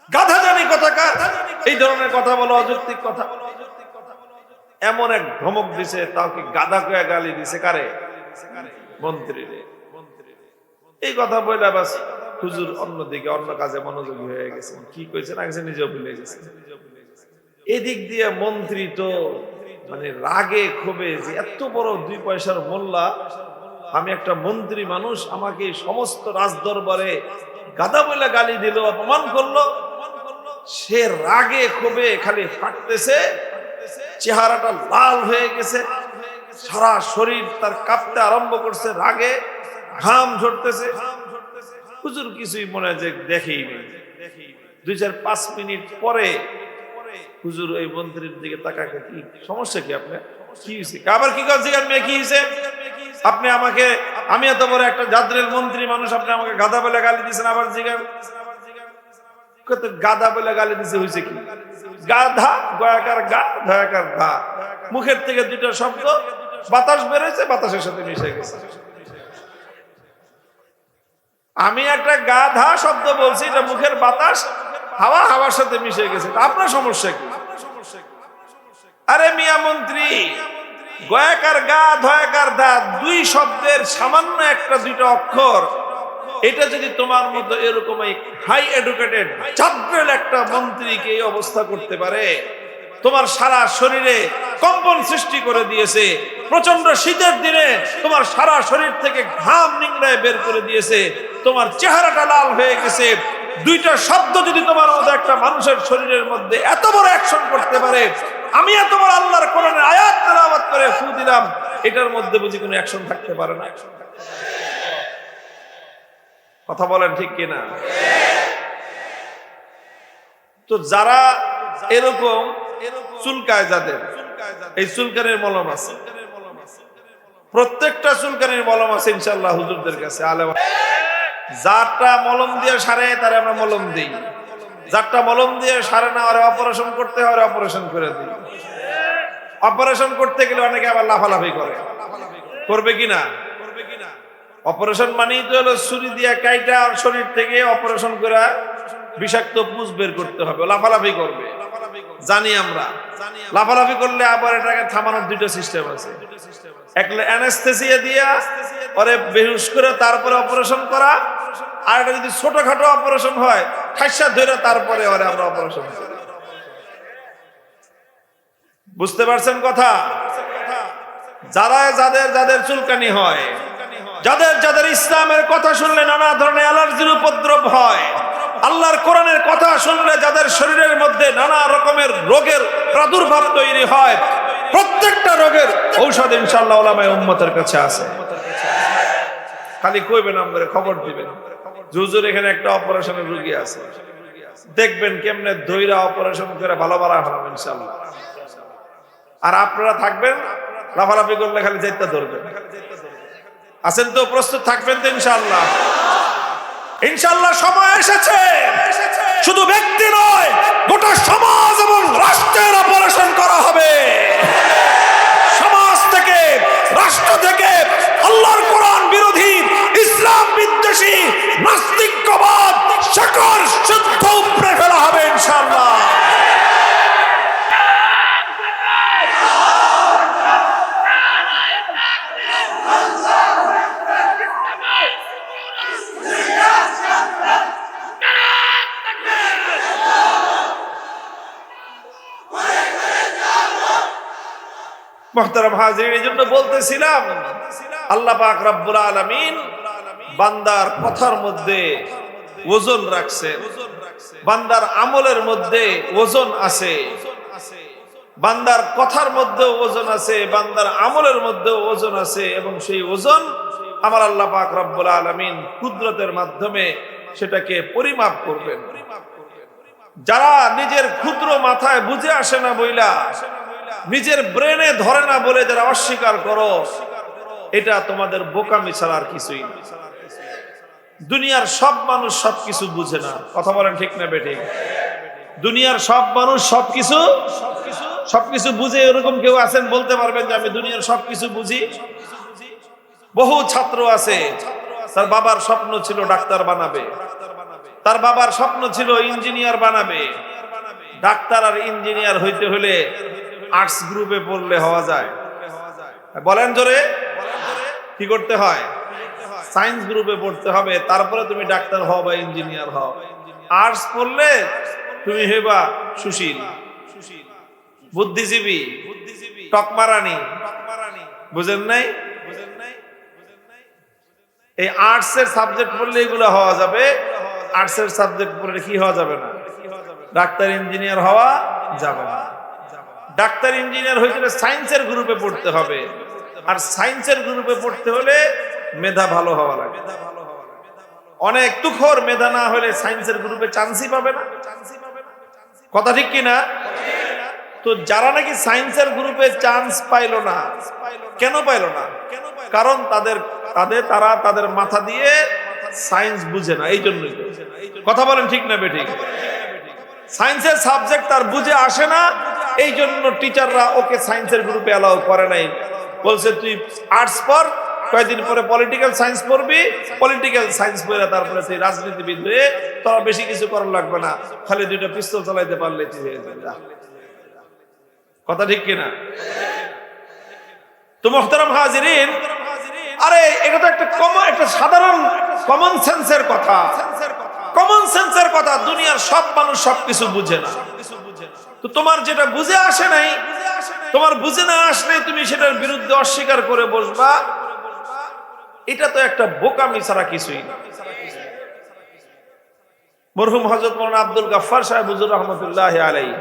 গাধা জানি কথাকার, এই ধরনের কথা বলো, অযৌক্তিক কথা। এমন এক ধমক দিছে, তাও কি গাধা কয়ে গালি দিছে কারে? মন্ত্রী রে। এই কথা বইলা বাস হুজুর অন্যদিকে অন্য কাজে মনোযোগী হয়ে গেছে। কি কইছে না গেছে নিজেও ভুলে গেছে। এদিক দিয়ে মন্ত্রী তো মানে রাগে ক্ষোভে যে এত বড় 2 পয়সার মোল্লা, আমি একটা মন্ত্রী মানুষ, আমাকে সমস্ত রাজদরবারে গাধা বলে গালি দিল, অপমান করলো। সে রাগে ক্ষোভে খালি ফাটতেছে, চেহারাটা লাল হয়ে গেছে, সারা শরীর তার কাঁপতে আরম্ভ করছে, রাগে ঘাম ঝরতেছে। হুজুর কিছুই মনে হয় যে দেখেই নেই। 2-4-5 মিনিট পরে হুজুর ওই মন্ত্রীর দিকে তাকায়, কি সমস্যা কি আপনার? কি হয়েছে? আবার কি কাজ জিজ্ঞাসা, মেয়ে কি হয়েছে? আপনি আমাকে, আমি এত বড় একটা জাদ্রেল মন্ত্রী মানুষ, আপনি আমাকে গাধা বলে গালি দিয়েছেন, আবার জিজ্ঞাসা গাধা বলে গালি দিছে হয়েছে কি? গাধা, গয়াকার গা, ধয়াকার ধা, মুখের থেকে 2টা শব্দ, বাতাস বেরোয়েছে, বাতাসের সাথে মিশে গেছে। আমি একটা গাধা শব্দ বলছি, এটা মুখের বাতাস, হাওয়া হাওয়ার সাথে মিশে গেছে, আপনার সমস্যা কি? আরে মিয়া মন্ত্রী, গয়াকার গা, ধয়াকার দা, 2 শব্দের সামান্য একটা 2টা অক্ষর, এটা যদি তোমার মতো এরকম হাই এডুকেটেড জাদ্রেল একটা মন্ত্রীকে এই অবস্থা করতে পারে, তোমার সারা শরীরে কম্পন সৃষ্টি করে দিয়েছে, প্রচন্ড শীতের দিনে তোমার সারা শরীর থেকে ঘাম নিংড়ায় বের করে দিয়েছে, তোমার চেহারাটা লাল হয়ে গেছে, 2টা শব্দ যদি তোমার মতো একটা মানুষের শরীরের মধ্যে এত বড় অ্যাকশন করতে পারে, আমি এত বড় আল্লাহর কোরআনের আয়াত তেলাওয়াত করে ফু দিলাম, এটার মধ্যে বুঝি কোনো অ্যাকশন থাকতে পারে না? কথা বলেন ঠিক কিনা? তো যারা এরকম চুলকায়, যাদের এই চুলকানির মলম আছে, প্রত্যেকটা চুলকানির মলম আছে ইনশাআল্লাহ হুজুরদের কাছে। আলেম যারটা মলম দিয়ে সারে তারে আমরা মলম দিই, যারটা মলম দিয়ে সারে না, ওরে অপারেশন করতে হয়, অপারেশন করে দিই। অপারেশন করতে গেলে অনেকে আবার লাফালাফি করে, করবে কিনা? অপারেশন মানেই তো হলো ছুরি দিয়ে কাইটা আর শরীর থেকে অপারেশন করে বিষাক্ত পুষ বের করতে হবে, লাফালাফি করবে, জানি আমরা। লাফালাফি করলে আবার এটাকে থামানোর 2টা সিস্টেম আছে, একটা অ্যানেস্থেসিয়া দিয়া ওরে বেহুশ করে তারপরে অপারেশন করা, আর এটা যদি ছোটখাটো অপারেশন হয় ঠাইসা ধরে তারপরে ওরে আমরা অপারেশন করি। বুঝতে পারছেন কথা? যারা যাদের চুলকানি হয়, যাদের ইসলামের কথা শুনলে নানা ধরনের অ্যালার্জির উপদ্রব হয়, আল্লাহর কোরআনের কথা শুনলে যাদের শরীরের মধ্যে নানা রকমের রোগের প্রাদুর্ভাব তৈরি হয়, প্রত্যেকটা রোগের ঔষধ ইনশাআল্লাহ উলামায়ে উম্মতের কাছে আছে। খালি কইবেন, আমাদের খবর দিবেন, হুজুর এখানে একটা অপারেশনের রোগী আছে, দেখবেন কেমনে দইরা অপারেশন করে ভালো হলাম ইনশাআল্লাহ। আর আপনারা থাকবেন, লাফালাফি করলে খালি যাইতে ধরবেন। আছেন তো? প্রস্তুত থাকবেন তো ইনশাআল্লাহ? ইনশাআল্লাহ সময় এসেছে, শুধু ব্যক্তি নয়, গোটা সমাজ এবং রাষ্ট্রের অপারেশন করা হবে। সমাজ থেকে, রাষ্ট্র থেকে আল্লাহর কোরআন বিরোধী, ইসলাম বিদ্বেষী, নাস্তিকবাদ সকল শুদ্ধ উপড়ে ফেলা হবে ইনশাআল্লাহ। মুহতারাম হাজিরিন, এই জন্য বলতেছিলাম আল্লাহ পাক রব্বুল আলামিন বান্দার কথার মধ্যে ওজন রাখছে, বান্দার আমলের মধ্যে ওজন আছে, বান্দার কথার মধ্যে ওজন আছে, বান্দার আমলের মধ্যে ওজন আছে, এবং সেই ওজন আমার আল্লাহ পাক রব্বুল আলামিন কুদরতের মাধ্যমে সেটাকে পরিমাপ করবেন। যারা নিজের ক্ষুদ্র মাথায় বুঝে আসে না বইলা, নিজের ব্রেনে ধরে না বলে যারা অস্বীকার করো, এটা তোমাদের বোকামি ছাড়া আর কিছুই না। দুনিয়ার সব মানুষ সবকিছু বুঝে না, কথা বলেন ঠিক না বেঠিক? দুনিয়ার সব মানুষ সবকিছু বুঝে এরকম কেউ আছেন বলতে পারবেন যে আমি দুনিয়ার সবকিছু বুঝি? বহু ছাত্র আছে, তার বাবার স্বপ্ন ছিল ডাক্তার বানাবে, তার বাবার স্বপ্ন ছিল ইঞ্জিনিয়ার বানাবে। ডাক্তার আর ইঞ্জিনিয়ার হইতে হলে আর্টস গ্রুপে পড়লে হওয়া যায়? বলেন জোরে, কি করতে হয়? সায়েন্স গ্রুপে পড়তে হবে, তারপরে তুমি ডাক্তার হও বা ইঞ্জিনিয়ার হও। আর্টস পড়লে তুমি হেবা সুশীল, বুদ্ধিজীবী, টকমারানি। বুঝেন নাই? এই আর্টস এর সাবজেক্ট পড়লে এগুলো হওয়া যাবে, আর্টস এর সাবজেক্ট পড়লে কি হওয়া যাবে না? ডাক্তার ইঞ্জিনিয়ার হওয়া যাবে না। ডাক্তার ইঞ্জিনিয়ার হইতে হলে সায়েন্সের গ্রুপে পড়তে হবে, আর সায়েন্সের গ্রুপে পড়তে হলে মেধা ভালো হওয়া লাগে। অনেক তুখোর মেধা না হলে সায়েন্সের গ্রুপে চান্সই পাবে না। কথা ঠিক কিনা? তো যারা নাকি সায়েন্সের গ্রুপে চান্স পাইলো না, কেন পাইলো না? কারণ তাদের মাথা দিয়ে সায়েন্স বুঝে না, এই জন্যই। কথা বলেন ঠিক না বেঠিক? সায়েন্সের সাবজেক্ট তার বুঝে আসে না, এই জন্য টিচাররা ওকে সায়েন্সের গ্রুপে অ্যালাউ করে নাই। বলছে তুই আর্টস পড়, কয়েকদিন পরে পলিটিক্যাল সায়েন্স পড়বি, পলিটিক্যাল সায়েন্স পড়ে তারপরে তুই রাজনীতিবিদ হয়ে তোরা বেশি কিছু করার লাগবে না, খালি দুইটা পিস্তল চালাইতে পারলে তুই হয়ে যাবে। কথা ঠিক কিনা? তো মুহতারাম হাজিরিন, আরে এটা তো একটা সাধারণ কমন সেন্সের কথা। কমন সেন্সের কথা, দুনিয়ার সব মানুষ সবকিছু বুঝে না। তো তোমার যেটা বুঝে আসে নাই, তোমার বুঝে না আসলে তুমি সেটার বিরুদ্ধে অস্বীকার করে বসবা, এটা তো একটা বোকামি ছাড়া কিছুই না। মরহুম হযরত মাওলানা আব্দুল গাফফার সাহেব হুজুর রহমাতুল্লাহি আলাইহি,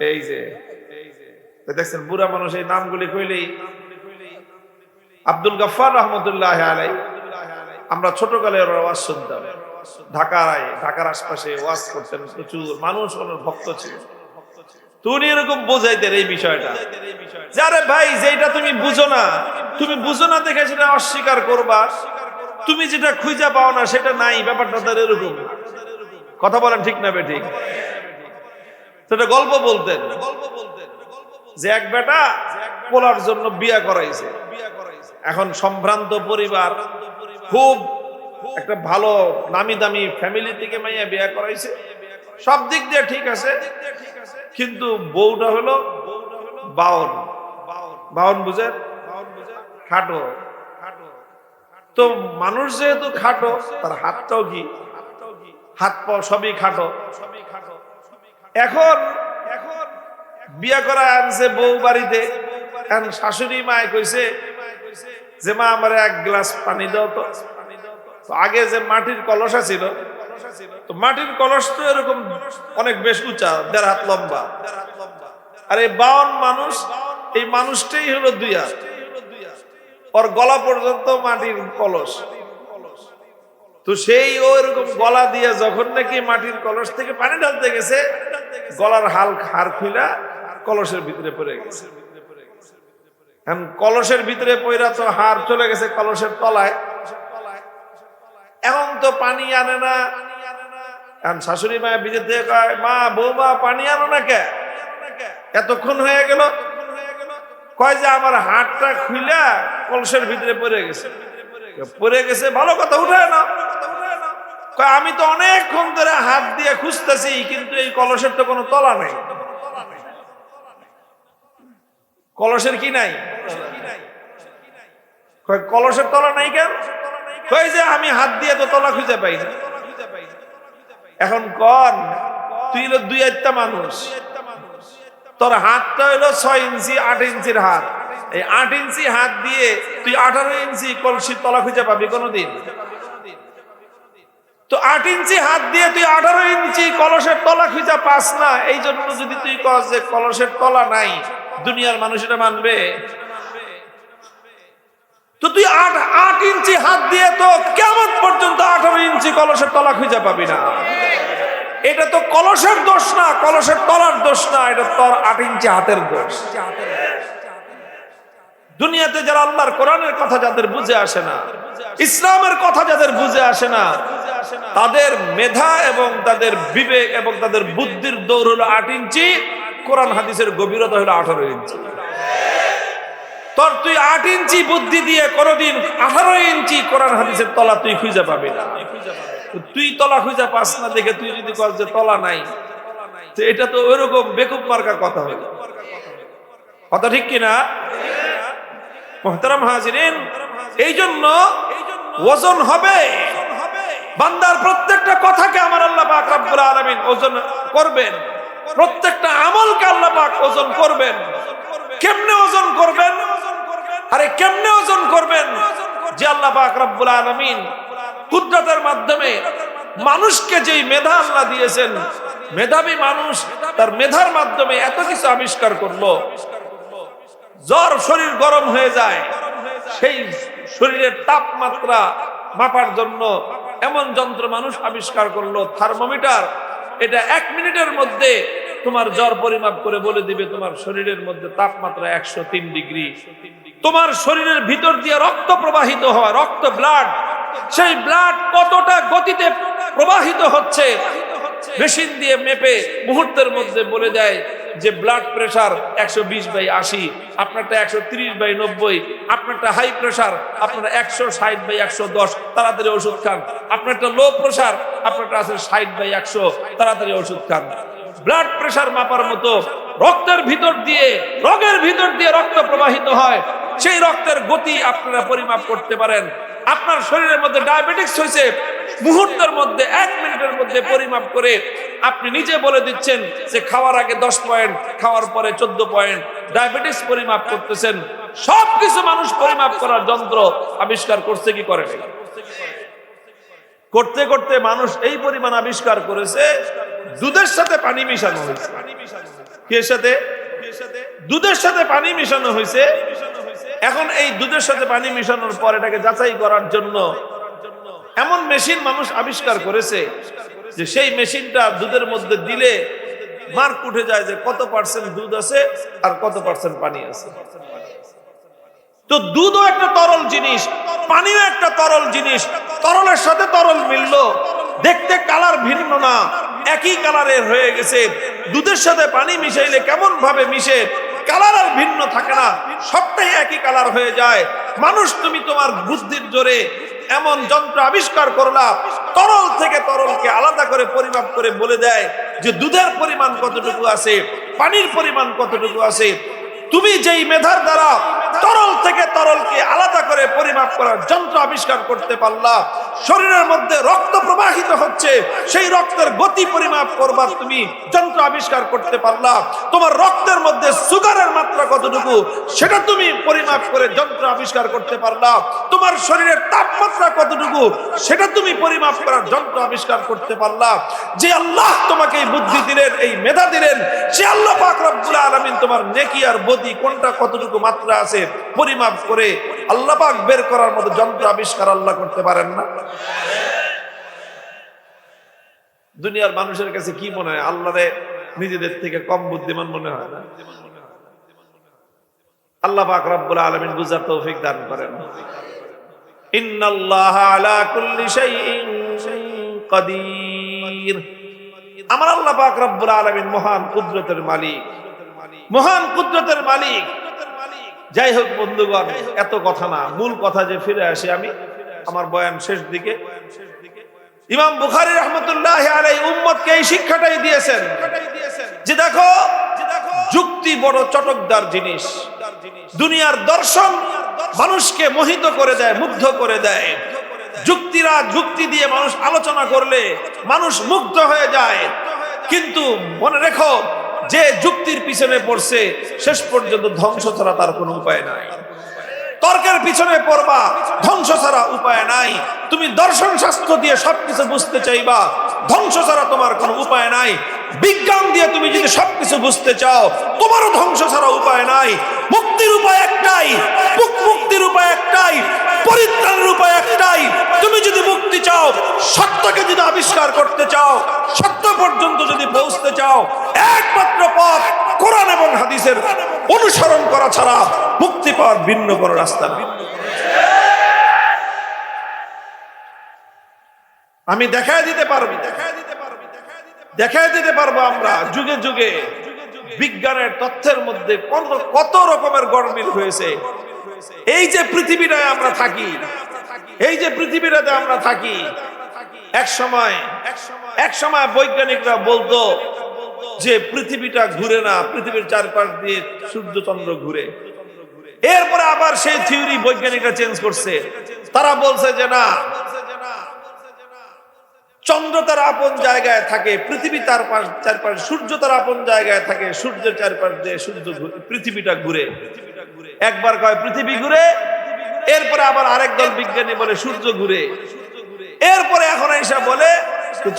এই যে দেখছেন বুড়া মানুষ, এই নামগুলি কইলেই আব্দুল গাফফার রহমাতুল্লাহি আলাইহি, আমরা ছোটকালে ওয়াজ শুনতাম। ঢাকার আশপাশে ওয়াজ করতেন, প্রচুর মানুষ ওনার ভক্ত ছিল। তুমি এরকম বোঝাইতেন এই বিষয়টা, যারে ভাই যেটা তুমি বুঝো না দেখে সেটা অস্বীকার করবা, তুমি যেটা খুঁজে পাও না সেটা নাই, ব্যাপারটা তার এরকম। কথা বলেন ঠিক না বেঠিক? সেটা গল্প বলতেন যে এক বেটা পোলার জন্য বিয়া করাইছে। এখন সম্ভ্রান্ত পরিবার, খুব একটা ভালো নামি দামি ফ্যামিলি থেকে মাইয়া বিয়া করাইছে, সব দিক দিয়ে ঠিক আছে, কিন্তু বউটা হলো বাউন বুঝেন, খাটো। তো মানুষ যেহেতু খাটো, তার হাতটাও কি, হাত পা সবই খাটো। এখন বিয়া করা আনছে বউ বাড়িতে, এখন শাশুড়ি মায় কইছে যে মা আমার এক গ্লাস পানি দাও তো। আগে যে মাটির কলসা ছিল, তো মাটির কলস তো এরকম অনেক বেশ উঁচা, 1.5 হাত লম্বা, আর এই 52 মানুষ, এই মানুষটাই হলো 2 হাত, ওর গলা পর্যন্ত মাটির কলস। তো সেই ও এরকম গলা দিয়ে যখন নাকি মাটির কলস থেকে পানি ঢালতে গেছে, গলার হাড় খুইলা কলসের ভিতরে পড়ে গেছে। কলসের ভিতরে পড়া তো হাড় চলে গেছে কলসের তলায়। এখন তো পানি আনে না। এখন শাশুড়ি মা বিদেশ থেকে কয়, মা বৌমা পানি আনো না কে, এতক্ষণ হয়ে গেল। কয় যে আমার হাড়টা খুইলা কলসের ভিতরে পড়ে গেছে। ভালো কথা, উঠায় না। কয় আমি তো অনেকক্ষণ ধরে হাত দিয়ে খুঁজতেছি, কিন্তু এই কলসের তো কোনো তলা নেই। কলসের কি নাই? কয় কলসের তলা নাই কেন? কয় যে আমি হাত দিয়ে তো তলা খুঁজে পাই না। এখন কন, তুই হলো 2 হাত মানুষ, তোর হাতটা হলো 6 ইঞ্চি 8 ইঞ্চির হাত। এই 8 ইঞ্চি হাত দিয়ে তুই 18 ইঞ্চি কলসির তলা খুঁজে পাবি কোনদিন? তো 8 ইঞ্চি হাত দিয়ে তুই 18 ইঞ্চি কলসের তলা খুঁজে পাস না। এই জন্য যদি তুই কস যে কলসের তলা নাই, দুনিয়ার মানুষ এটা মানবে? তো তুই 8 ইঞ্চি হাত দিয়ে তো কিয়ামত পর্যন্ত 18 ইঞ্চি কলসের তলা খুঁজে পাবি না। এটা তো কলসের দোষ না, কলসের তলার দোষ না, এটা তোর 8 ইঞ্চি হাতের দোষ। দুনিয়াতে যারা আল্লাহর কোরআনের কথা যাদের বুঝে আসে না, ইসলামের কথা যাদের বুঝে আসে না, তাদের মেধা এবং তাদের বিবেক এবং তাদের বুদ্ধির দৌড় হলো 8 ইঞ্চি, কোরআন হাদিসের গভীরতা হলো 18 ইঞ্চি। তোর তুই 8 ইঞ্চি বুদ্ধি দিয়ে কোনদিন 18 ইঞ্চি কোরআন হাদিসের তলা তুই খুঁজে পাবি না। তুই তলা খুঁজে পাস না দেখে তুই যদি কস যে তলা নাই, তো এটা তো ওইরকম বেকুব মার্কা কথা হলো। কথা ঠিক কিনা? মুহতারাম হাজিরিন, এই জন্য ওজন হবে। বান্দার প্রত্যেকটা কথাকে আমার আল্লাহ পাক রব্বুল আলামিন ওজন করবেন, প্রত্যেকটা আমলকে আল্লাহ পাক ওজন করবেন। কেমনে ওজন করবেন? আরে কেমনে ওজন করবেন? যে আল্লাহ পাক রব্বুল আলামিন কুদরতের মাধ্যমে মানুষকে যেই মেধা আল্লাহ দিয়েছেন, মেধাবী মানুষ তার মেধার মাধ্যমে এত কিছু আবিষ্কার করলো। জ্বর, শরীর গরম হয়ে যায়, সেই শরীরের তাপমাত্রা মাপার জন্য এমন যন্ত্র মানুষ আবিষ্কার করলো, থার্মোমিটার। এটা 1 মিনিটের মধ্যে তোমার জ্বর পরিমাপ করে বলে দিবে তোমার শরীরের মধ্যে তাপমাত্রা 103 ডিগ্রি। তোমার শরীরের ভিতর দিয়ে রক্ত প্রবাহিত হয়, রক্ত, ব্লাড, সেই ব্লাড কতটা গতিতে প্রবাহিত হচ্ছে মেশিন দিয়ে মেপে মুহূর্তের মধ্যে বলে দেয় যে ব্লাড প্রেসার 120/80, আপনারটা 130/90, আপনারটা হাই প্রেসার, আপনার 160/110, তাড়াতাড়ি ওষুধ খান। আপনারটা লো প্রেসার, আপনারটা আছে 60/100, তাড়াতাড়ি ওষুধ খান। ব্লাড প্রেসার মাপার মতো রক্তের ভিতর দিয়ে, রগের ভিতর দিয়ে রক্ত প্রবাহিত হয়, সেই রক্তের গতি আপনারা পরিমাপ করতে পারেন। আপনার শরীরের মধ্যে ডায়াবেটিস হয়েছে, মুহূর্তের মধ্যে 1 মিনিটের মধ্যে পরিমাপ করে আপনি নিজে বলে দিচ্ছেন যে খাওয়ার আগে 10 পয়েন্ট, খাওয়ার পরে 14 পয়েন্ট। ডায়াবেটিস পরিমাপ করতেছেন। সবকিছু মানুষ পরিমাপ করার যন্ত্র আবিষ্কার করছে কি করে নাই? করতে করতে মানুষ এই পরিমাণ আবিষ্কার করেছে, দুধের সাথে পানি মিশানো হয়েছে। কিসের সাথে? দুধের সাথে পানি মিশানো হয়েছে। এখন এই দুধের সাথে পানি মিশানোর পর এটাকে যাচাই করার জন্য এমন মেশিন মানুষ আবিষ্কার করেছে যে সেই মেশিনটা দুধের মধ্যে দিলে মার্ক উঠে যায় যে কত পার্সেন্ট দুধ আছে আর কত পার্সেন্ট পানি আছে। তো দুধও একটা তরল জিনিস, পানিও একটা তরল জিনিস। তরলের সাথে তরল মিললো, দেখতে কালার ভিন্ন না, একই কালারের হয়ে গেছে। দুধের সাথে পানি মিশাইলে কেমন ভাবে মিশে, কালার আর ভিন্ন থাকে না, সবটাই একই কালার হয়ে যায়। মানুষ তুমি তোমার বুদ্ধির জোরে এমন যন্ত্র আবিষ্কার করলা, তরল থেকে তরলকে আলাদা করে পরিমাপ করে বলে দেয় যে দুধের পরিমাণ কতটুকু আছে, পানির পরিমাণ কতটুকু আছে। তুমি যেই মেধার দ্বারা তরল থেকে তরলকে আলাদা করে পরিমাপ করার যন্ত্র আবিষ্কার করতে পারলা, শরীরের মধ্যে রক্ত প্রবাহিত হচ্ছে, সেই রক্তের গতি পরিমাপ করবার তুমি যন্ত্র আবিষ্কার করতে পারলা। তোমার রক্তের মধ্যে সুগারের মাত্রা কতটুকু সেটা তুমি পরিমাপ করে যন্ত্র আবিষ্কার করতে পারলা। তোমার শরীরের তাপমাত্রা কতটুকু সেটা তুমি পরিমাপ করার যন্ত্র আবিষ্কার করতে পারলা। যে আল্লাহ তোমাকে এই বুদ্ধি দিলেন, এই মেধা দিলেন, সে আল্লাহ পাক রব্বুল আলামিন তোমার নেকি আর বদি কোনটা কতটুকু মাত্রা আছে পরিমাপ করে আল্লাহ পাক বের করার মতো যন্ত্র আবিষ্কার আল্লাহ করতে পারেন না? দুনিয়ার মানুষের কাছে কি মনে হয়? আল্লাহরে নিজেদের থেকে কম বুদ্ধিমান মনে হয় না? আল্লাহ পাক রব্বুল আলামিন বুঝার তৌফিক দান করেন। ইন্নাল্লাহা আলা কুল্লি শাইইন কাদির। আমার আল্লাহ পাক রব্বুল আলামিন মহান কুদরতের মালিক, মহান কুদরতের মালিক। যাই হোক বন্ধুগণ, এত কথা না, মূল কথা যে ফিরে আসি আমি আমার বয়ান শেষ দিকে। ইমাম বুখারী রাহমাতুল্লাহি আলাইহি উম্মতকে এই শিক্ষাটাই দিয়েছেন যে দেখো, যুক্তি বড় চটকদার জিনিস। দুনিয়ার দর্শন মানুষকে মোহিত করে দেয়, মুগ্ধ করে দেয়। যুক্তি দিয়ে মানুষ আলোচনা করলে মানুষ মুগ্ধ হয়ে যায়। কিন্তু মনে রেখো, যে যুক্তির পিছনে পড়ছে শেষ পর্যন্ত ধ্বংস ছাড়া তার কোনো উপায় নাই। তর্কের পিছনে পড়বা, ধ্বংস ছাড়া উপায় নাই। তুমি দর্শন শাস্ত্র দিয়ে সবকিছু বুঝতে চাইবা, ধ্বংস ছাড়া তোমার কোনো উপায় নাই। বিজ্ঞান দিয়ে তুমি যদি সবকিছু বুঝতে চাও, তোমারও ধ্বংস ছাড়া উপায় নাই। মুক্তির উপায় একটাই, মুক্তির উপায় একটাই, পরিত্রাণের উপায় একটাই। তুমি যদি মুক্তি চাও, সত্যকে যদি আবিষ্কার করতে চাও, সত্য পর্যন্ত যদি পৌঁছতে চাও, একমাত্র পথ কোরআন এবং হাদিসের অনুসরণ করা ছাড়া মুক্তি পাওয়ার ভিন্ন কোনো রাস্তা নেই। আমি দেখায় দিতে পারবো আমরা যুগে যুগে বিজ্ঞানের তথ্যের মধ্যে কত রকমের গরমিল হয়েছে। এই যে পৃথিবীটায় আমরা থাকি, এই যে পৃথিবীটাতে আমরা থাকি, এক সময় বৈজ্ঞানিকরা বলতো যে পৃথিবীটা ঘুরে না, পৃথিবীর চারপাশ দিয়ে সূর্য চন্দ্র ঘুরে। এরপরে আবার সেই থিওরি বৈজ্ঞানিকরা চেঞ্জ করছে। তারা বলছে যে না, চন্দ্র তার আপন জায়গায় থাকে, পৃথিবী তার চারপাশ, সূর্য তার আপন জায়গায় থাকে, সূর্যের চারপাশ দিয়ে পৃথিবীটা ঘুরে। একবার কয় পৃথিবী ঘুরে, এরপরে আবার আরেক দল বিজ্ঞানী বলে সূর্য ঘুরে, এরপরে এখন এসে বলে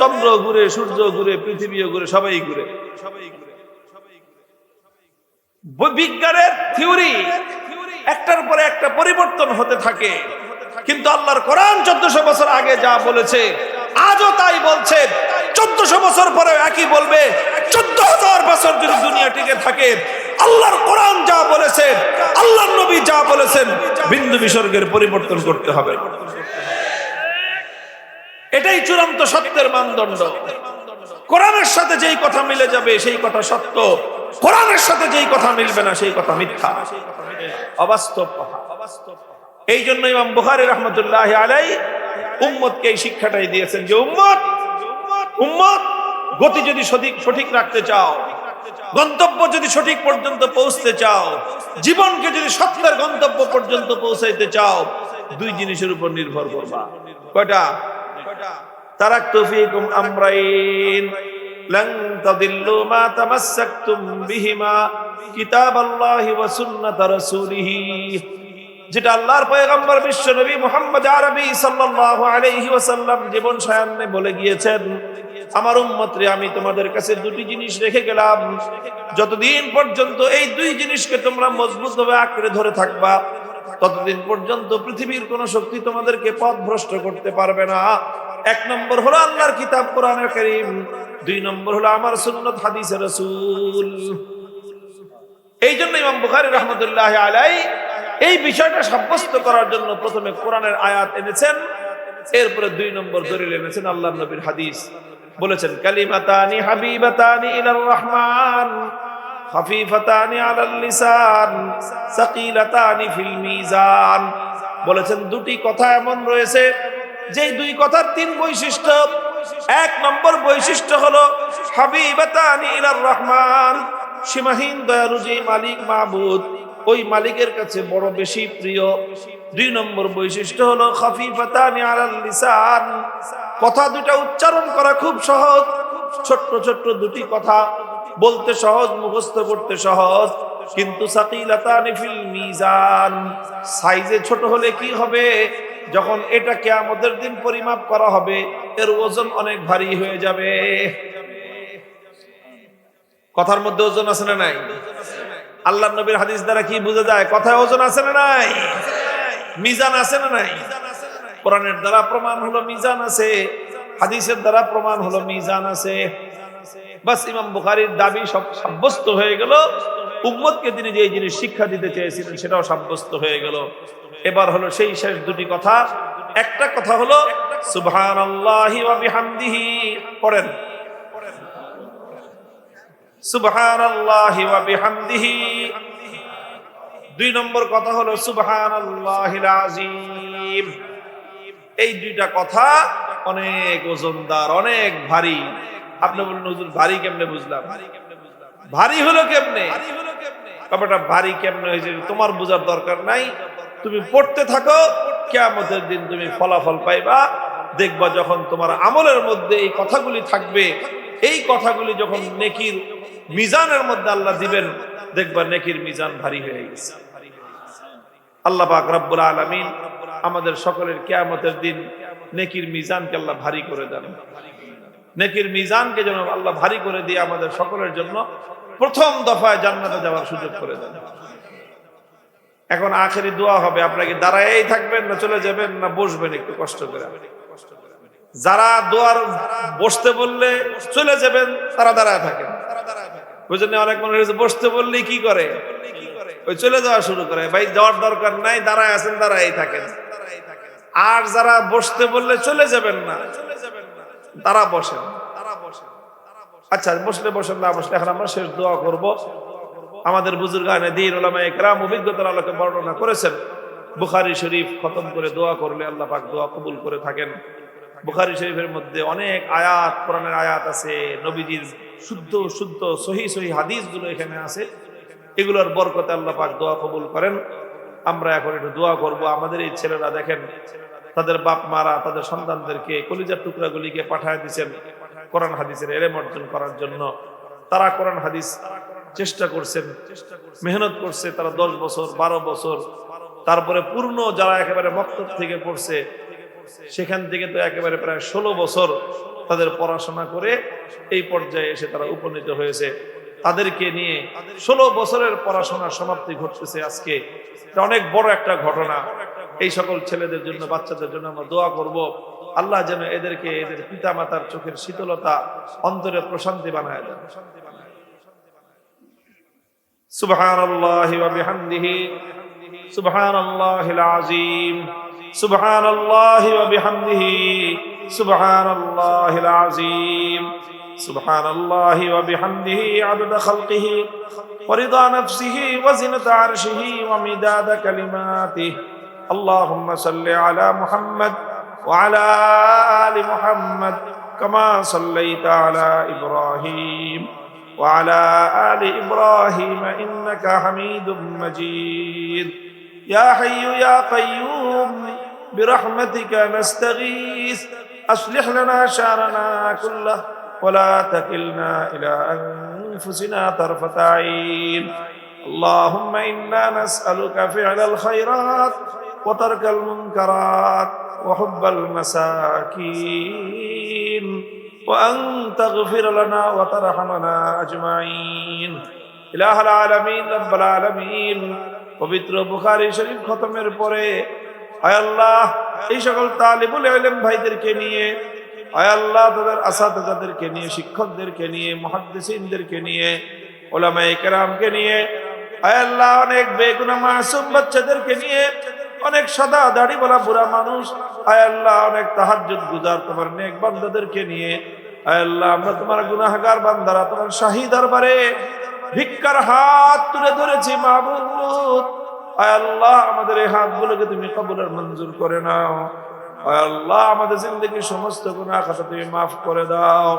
চন্দ্র ঘুরে, সূর্য ঘুরে, পৃথিবীও ঘুরে, সবাই ঘুরে। বিজ্ঞানের থিওরি একটার পরে একটা পরিবর্তন হতে থাকে, কিন্তু আল্লাহর কোরআন 1400 বছর আগে যা বলেছে আজও তাই বলছে। 1400 বছর পরে একই বলবে। 14,000 বছর যদি দুনিয়া টিকে থাকে, আল্লাহর কোরআন যা বলেছে, আল্লাহর নবী যা বলেছেন, বিন্দু বিসর্গের পরিবর্তন করতে হবে। এটাই চূড়ান্ত সত্যের মানদণ্ড। কোরআনের সাথে যেই কথা মিলে যাবে সেই কথা সত্য, কোরআনের সাথে যেই কথা মিলবে না সেই কথা মিথ্যা, অবাস্তব কথা। এই জন্য ইমাম বুখারী রাহমাতুল্লাহি আলাইহি উম্মতকে এই শিক্ষাটাই দিয়েছেন যে উম্মত গতি যদি সঠিক রাখতে চাও, গন্তব্য যদি সঠিক পর্যন্ত পৌঁছতে চাও, জীবনকে যদি সত্যের গন্তব্য পর্যন্ত পৌঁছাইতে চাও, দুই জিনিসের উপর নির্ভর করবা। কয়টা? তারাকতু ফীকুম আমরাইন লান তাদিল্লু মা তামাসসাকতুম বিহিমা কিতাবাল্লাহি ওয়া সুন্নাত রাসূলিহি। যেটা আল্লাহর পয়গম্বর বিশ্ব নবী মুহাম্মদ আরবি সাল্লাল্লাহু আলাইহি ওয়াসাল্লাম জীবন সায়ান্নে বলে গিয়েছেন, আমার উম্মতরে আমি তোমাদের কাছে দুটি জিনিস রেখে গেলাম, যতদিন পর্যন্ত এই দুই জিনিসকে তোমরা মজবুতভাবে আঁকড়ে ধরে থাকবা, ততদিন পর্যন্ত পৃথিবীর কোন শক্তি তোমাদেরকে পথভ্রষ্ট করতে পারবে না। এক নম্বর হলো আল্লাহর কিতাব কোরআনুল কারীম, দুই নম্বর হলো আমার সুন্নাত হাদিসে রাসূল। এই জন্য ইমাম বুখারী রাহমাতুল্লাহি আলাইহি এই বিষয়টা সাব্যস্ত করার জন্য প্রথমে কোরআনের আয়াত এনেছেন, এরপরে দুই নম্বর দলিল এনেছেন আল্লাহর নবীর হাদিস। বলেছেন কালিমাতানি হাবিবাতানি ইলার রহমান খাফিফাতানি আলাল লিসান সাকিলাতানি ফিল মিজান। বলেছেন দুটি কথা এমন রয়েছে যেই দুই কথার তিন বৈশিষ্ট্য। এক নম্বর বৈশিষ্ট্য হলো হাবিবাতানি ইলার রহমান, সীমাহীন দয়ালু যে মালিক মাবুদ, ওই মালিকের কাছে বড় বেশি প্রিয়। দুই নম্বর বৈশিষ্ট্য হলো খাফিফাতানি আলাল লিসান, কথা দুটা উচ্চারণ করা খুব সহজ, ছোট্ট ছোট্ট দুটি কথা, বলতে সহজ, মুখস্থ করতে সহজ, কিন্তু সাকিলাতানি ফিল মিজান, সাইজে ছোট হলে কি হবে, যখন এটা কিয়ামতের দিন পরিমাপ করা হবে এর ওজন অনেক ভারী হয়ে যাবে। কথার মধ্যে ওজন আছে না নাই? আল্লাহর নবীর হাদিস দ্বারা কি বোঝা যায়? কথায় ওজন আছে না নাই? মিজান আছে না নাই? কোরআনের দ্বারা প্রমাণ হলো মিজান আছে, হাদিসের দ্বারা প্রমাণ হলো মিজান আছে। বাস ইমাম বুখারীর দাবি সব সাব্যস্ত হয়ে গেল, উম্মতকে তিনি যে জিনিস শিক্ষা দিতে চেয়েছিলেন সেটাও সাব্যস্ত হয়ে গেল। এবার হলো সেই শেষ দুটি কথা। একটা কথা হলো সুবহানাল্লাহি ওয়া বিহামদিহি, পড়েন সুবহানাল্লাহি ওয়া বিহামদিহি। দুই নম্বর কথা হলো সুবহানাল্লাহিল আযীম। এই দুইটা কথা অনেক ওজনদার, অনেক ভারী। আপনি বলুন হুজুর ভারী কেমনে বুঝলাম? ভারী হলো কেমনে? ব্যাপারটা ভারী কেমনে হয়েছে তোমার বোঝার দরকার নাই, তুমি পড়তে থাকো, কিয়ামতের দিন তুমি ফলাফল পাইবা। দেখবা যখন তোমার আমলের মধ্যে এই কথাগুলি থাকবে, এই কথাগুলি যখন নেকির মিজানের মধ্যে আল্লাহ দিবেন, দেখবা নেকির মিজান ভারী হয়ে গেছে। আল্লাহ পাক রব্বুল আলামিন আমাদের সকলের কিয়ামতের দিন নেকির মিজানকে আল্লাহ ভারী করে দেন। নেকির মিজানকে যেন আল্লাহ ভারী করে দিয়ে আমাদের সকলের জন্য প্রথম দফায় জান্নাতে যাওয়ার সুযোগ করে দেন। এখন আখেরি দোয়া হবে, আপনাকে দাঁড়ায় থাকবেন না চলে যাবেন না বসবেন একটু কষ্ট করে। যারা দোয়ার বসতে বললে চলে যাবেন তারা দাঁড়ায় থাকেন, বুঝলেন? অনেক মনে হয়েছে বসতে বললেই কি করে, ওই চলে যাওয়া শুরু করে। ভাই যাওয়ার দরকার নাই, দাঁড়ায় আছেন দাঁড়ায় থাকেন। আর যারা বসতে বললে চলে যাবেন না তারা বসেন। আচ্ছা বসলে বসেন, না বসলে এখন আমরা শেষ দোয়া করব। আমাদের বুজুর্গানে দ্বীন উলামায়ে কেরাম অভিজ্ঞতার আলোকে বর্ণনা করেছেন, বুখারী শরীফ খতম করে দোয়া করলে আল্লাহ পাক দোয়া কবুল করে থাকেন। বুখারী শরীফের মধ্যে অনেক আয়াত, কোরআনের আয়াত আছে, নবীজির শুদ্ধ শুদ্ধ সহি সহি হাদিসগুলো এখানে আছে। এগুলোর বরকতে আল্লাহ পাক দোয়া কবুল করেন। আমরা এখন একটু দোয়া করব। আমাদের এই ছেলেরা দেখেন, তাদের বাপ মারা তাদের সন্তানদেরকে কলিজার টুকরাগুলিকে পাঠায় দিয়েছেন কোরআন হাদিসের ইলম অর্জন করার জন্য। তারা কোরআন হাদিস চেষ্টা করছেন, মেহনত করছে। তারা 10 বছর 12 বছর, তারপরে পূর্ণ যারা একেবারে মক্তব থেকে পড়ছে, সেখান থেকে তো একেবারে প্রায় 16 বছর তাদের পড়াশোনা করে এই পর্যায়ে এসে তারা উপনীত হয়েছে। তাদেরকে নিয়ে 16 বছরের পড়াশোনার সমাপ্তি ঘটতেছে আজকে। এটা অনেক বড় একটা ঘটনা। এই সকল ছেলেদের জন্য, বাচ্চাদের জন্য আমরা দোয়া করব, আল্লাহ যেন এদেরকে, এদের পিতা মাতার চোখের শীতলতা, অন্তরে প্রশান্তি বানায় দেন। সুবহানাল্লাহি ওয়া বিহামদিহি, সুবহানাল্লাহিল আযীম, সুবহানাল্লাহি ওয়া বিহামদিহি, সুবহানাল্লাহিল আযীম, সুবহানাল্লাহি ওয়া বিহামদিহি আদদা খালকিহি ওয়া রিদা নাফসিহি ওয়া জিনাতা আরশিহি ওয়া মিদাদা কালিমাতিহি। আল্লাহুম্মা সাল্লি আলা মুহাম্মাদ ওয়া আলা আলি মুহাম্মাদ কামা সাল্লাইতা আলা ইব্রাহিম ওয়া আলা আলি ইব্রাহিম ইন্নাকা হামিদুম মাজিদ। ইয়া হাইয়্যু ইয়া কাইয়্যুম বিরহমাতিকা নাস্তাগীস আসলিহ লানা শা'রানা কুল্লাহ ওয়া লা তাকিলনা ইলা আনফুসিনা তারফাতা আইন। আল্লাহুম্মা ইন্না নাসআলুকা ফি'লাল খায়রাত ওয়া তারকাল মুনকারাত ওয়া হুব্বাল মাসাকিন ওয়া আন তাগফির লানা ওয়া তারহামানা আজমাইন। ইলাহাল আলামিন, রাব্বাল আলামিন, পবিত্র বুখারী শরীফ খতমের পরে আয় আল্লাহ এই সকল তালিবুল ইলম ভাইদেরকে নিয়ে, আয় আল্লাহ তাদের আসাতিজাদেরকে নিয়ে, শিক্ষকদেরকে নিয়ে, মুহাদ্দিসিনদেরকে নিয়ে, উলামায়ে কেরামকে নিয়ে, আয় আল্লাহ অনেক বেগুনাহ মাসুম বাচ্চাদেরকে নিয়ে, অনেক সাদা দাড়িওয়ালা বুড়া মানুষ, আয় আল্লাহ অনেক তাহাজ্জুদ গুজার তোমার নেক বান্দাদেরকে নিয়ে, আয় আল্লাহ আমরা তোমার গুনাহগার বান্দারা তোমার শাহী দরবারে ভিক্ষার হাত তুলে ধরেছি মাবুদ। আয় আল্লাহ আমাদের এই হাতগুলোকে তুমি কবুল আর মঞ্জুর করে নাও। আয় আল্লাহ আমাদের জিন্দেগীর সমস্ত গুনাহ খাতা তুমি মাফ করে দাও।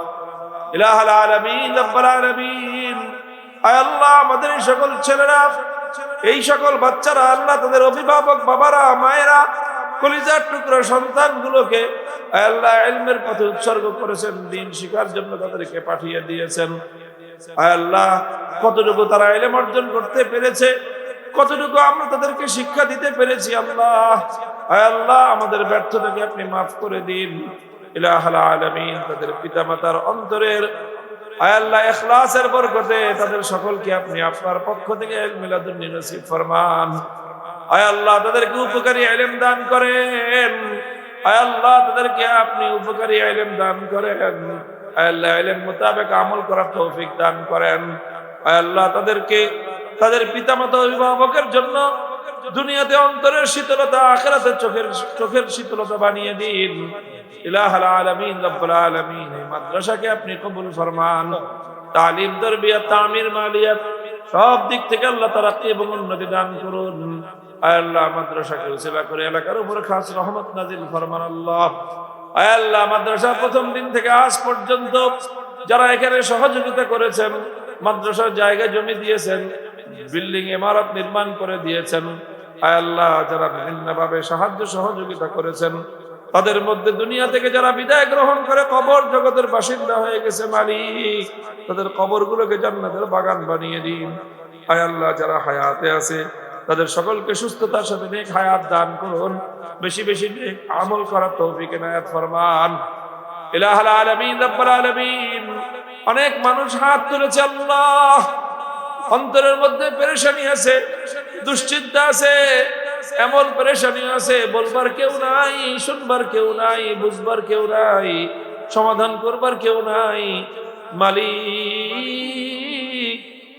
ইলাহাল আলামিন, রাব্বাল আলামিন, আয় আল্লাহ আমাদের এই সকল ছেলেরা, এই সকল বাচ্চারা, আল্লাহ তাদের অভিভাবক বাবারা, মায়েরা, কলিজার টুকরা সন্তানগুলোকে আয় আল্লাহ ইলমের পথে উৎসর্গ করেছেন, দ্বীন শিখার জন্য তাদেরকে পাঠিয়ে দিয়েছেন। আয় আল্লাহ কতটুকু তারা ইলম অর্জন করতে পেরেছে, কতটুকু আমরা তাদেরকে শিক্ষা দিতে পেরেছি, আল্লাহ আয় আল্লাহ আমাদের ব্যর্থতাকে আপনি মাফ করে দিন। ইলাহাল আলামিন, তাদের পিতামাতার অন্তরের আয় আল্লাহ ইখলাসের বরকতে তাদের সকলকে আপনি আপনার পক্ষ থেকে ইলমে লাদুন্নী নসিব ফরমান। আয় আল্লাহ তাদেরকে উপকারী ইলম দান করেন। আয় আল্লাহ তাদেরকে আপনি উপকারী ইলম দান করেন। আয় আল্লাহ ইলম মোতাবেক আমল করার তৌফিক দান করেন। আয় আল্লাহ তাদেরকে তাদের পিতামাতা অভিভাবকের জন্য দুনিয়াতে অন্তরের শীতলতা, আখিরাতে চোখের শীতলতা বানিয়ে দিন। ইলাহাল আলামিন, রাব্বুল আলামিন, এই মাদ্রাসাকে আপনি কবুল ফরমান। তালিম, তারবিয়ত, তামির, মালিয়াত সব দিক থেকে আল্লাহ তারাক্কি এবং উন্নতি দান করুন। আয় আল্লাহ মাদ্রাসাকে উসিলা করে এলাকার উপর খাস রহমত নাজিল ফরমান। আল্লাহ আয় আল্লাহ মাদ্রাসা প্রথম দিন থেকে আজ পর্যন্ত যারা এখানে সহযোগিতা করেছেন, মাদ্রাসার জায়গা জমি দিয়েছেন, বিল্ডিং ইমারত নির্মাণ করে দিয়েছেন, আয় আল্লাহ যারা বিভিন্নভাবে সাহায্য সহযোগিতা করেছেন, তাদের মধ্যে দুনিয়া থেকে যারা বিদায় গ্রহণ করে কবর জগতের বাসিন্দা হয়ে গেছে, মালিক তাদের কবরগুলোকে জান্নাতের বাগান বানিয়ে দিন। আয় আল্লাহ যারা হায়াতে আছে তাদের সকলকে সুস্থতার সাথে নেক হায়াত দান করুন, বেশি বেশি নেক আমল করার তৌফিক এনায়েত ফরমান। ইলাহাল আলামিন, রাব্বুল আলামিন, অনেক মানুষ হাত তুলেছে আল্লাহ, অন্তরের মধ্যে পেরেশানি আছে, দুশ্চিন্তা আছে, এমন পেরেশানি আছে বলবার কেউ নাই, শুনবার কেউ নাই, বুঝবার কেউ নাই, সমাধান করবার কেউ নাই। মালিক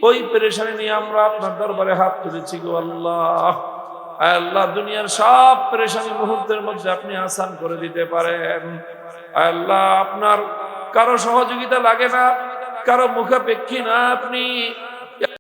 ওই পেরেশানি নিয়ে আমরা আপনার দরবারে হাত তুলেছি গো আল্লাহ। আল্লাহ দুনিয়ার সব পেরেশানি মুহূর্তের মধ্যে আপনি আসান করে দিতে পারেন। আল্লাহ আপনার কারো সহযোগিতা লাগে না, কারো মুখাপেক্ষী না, আপনি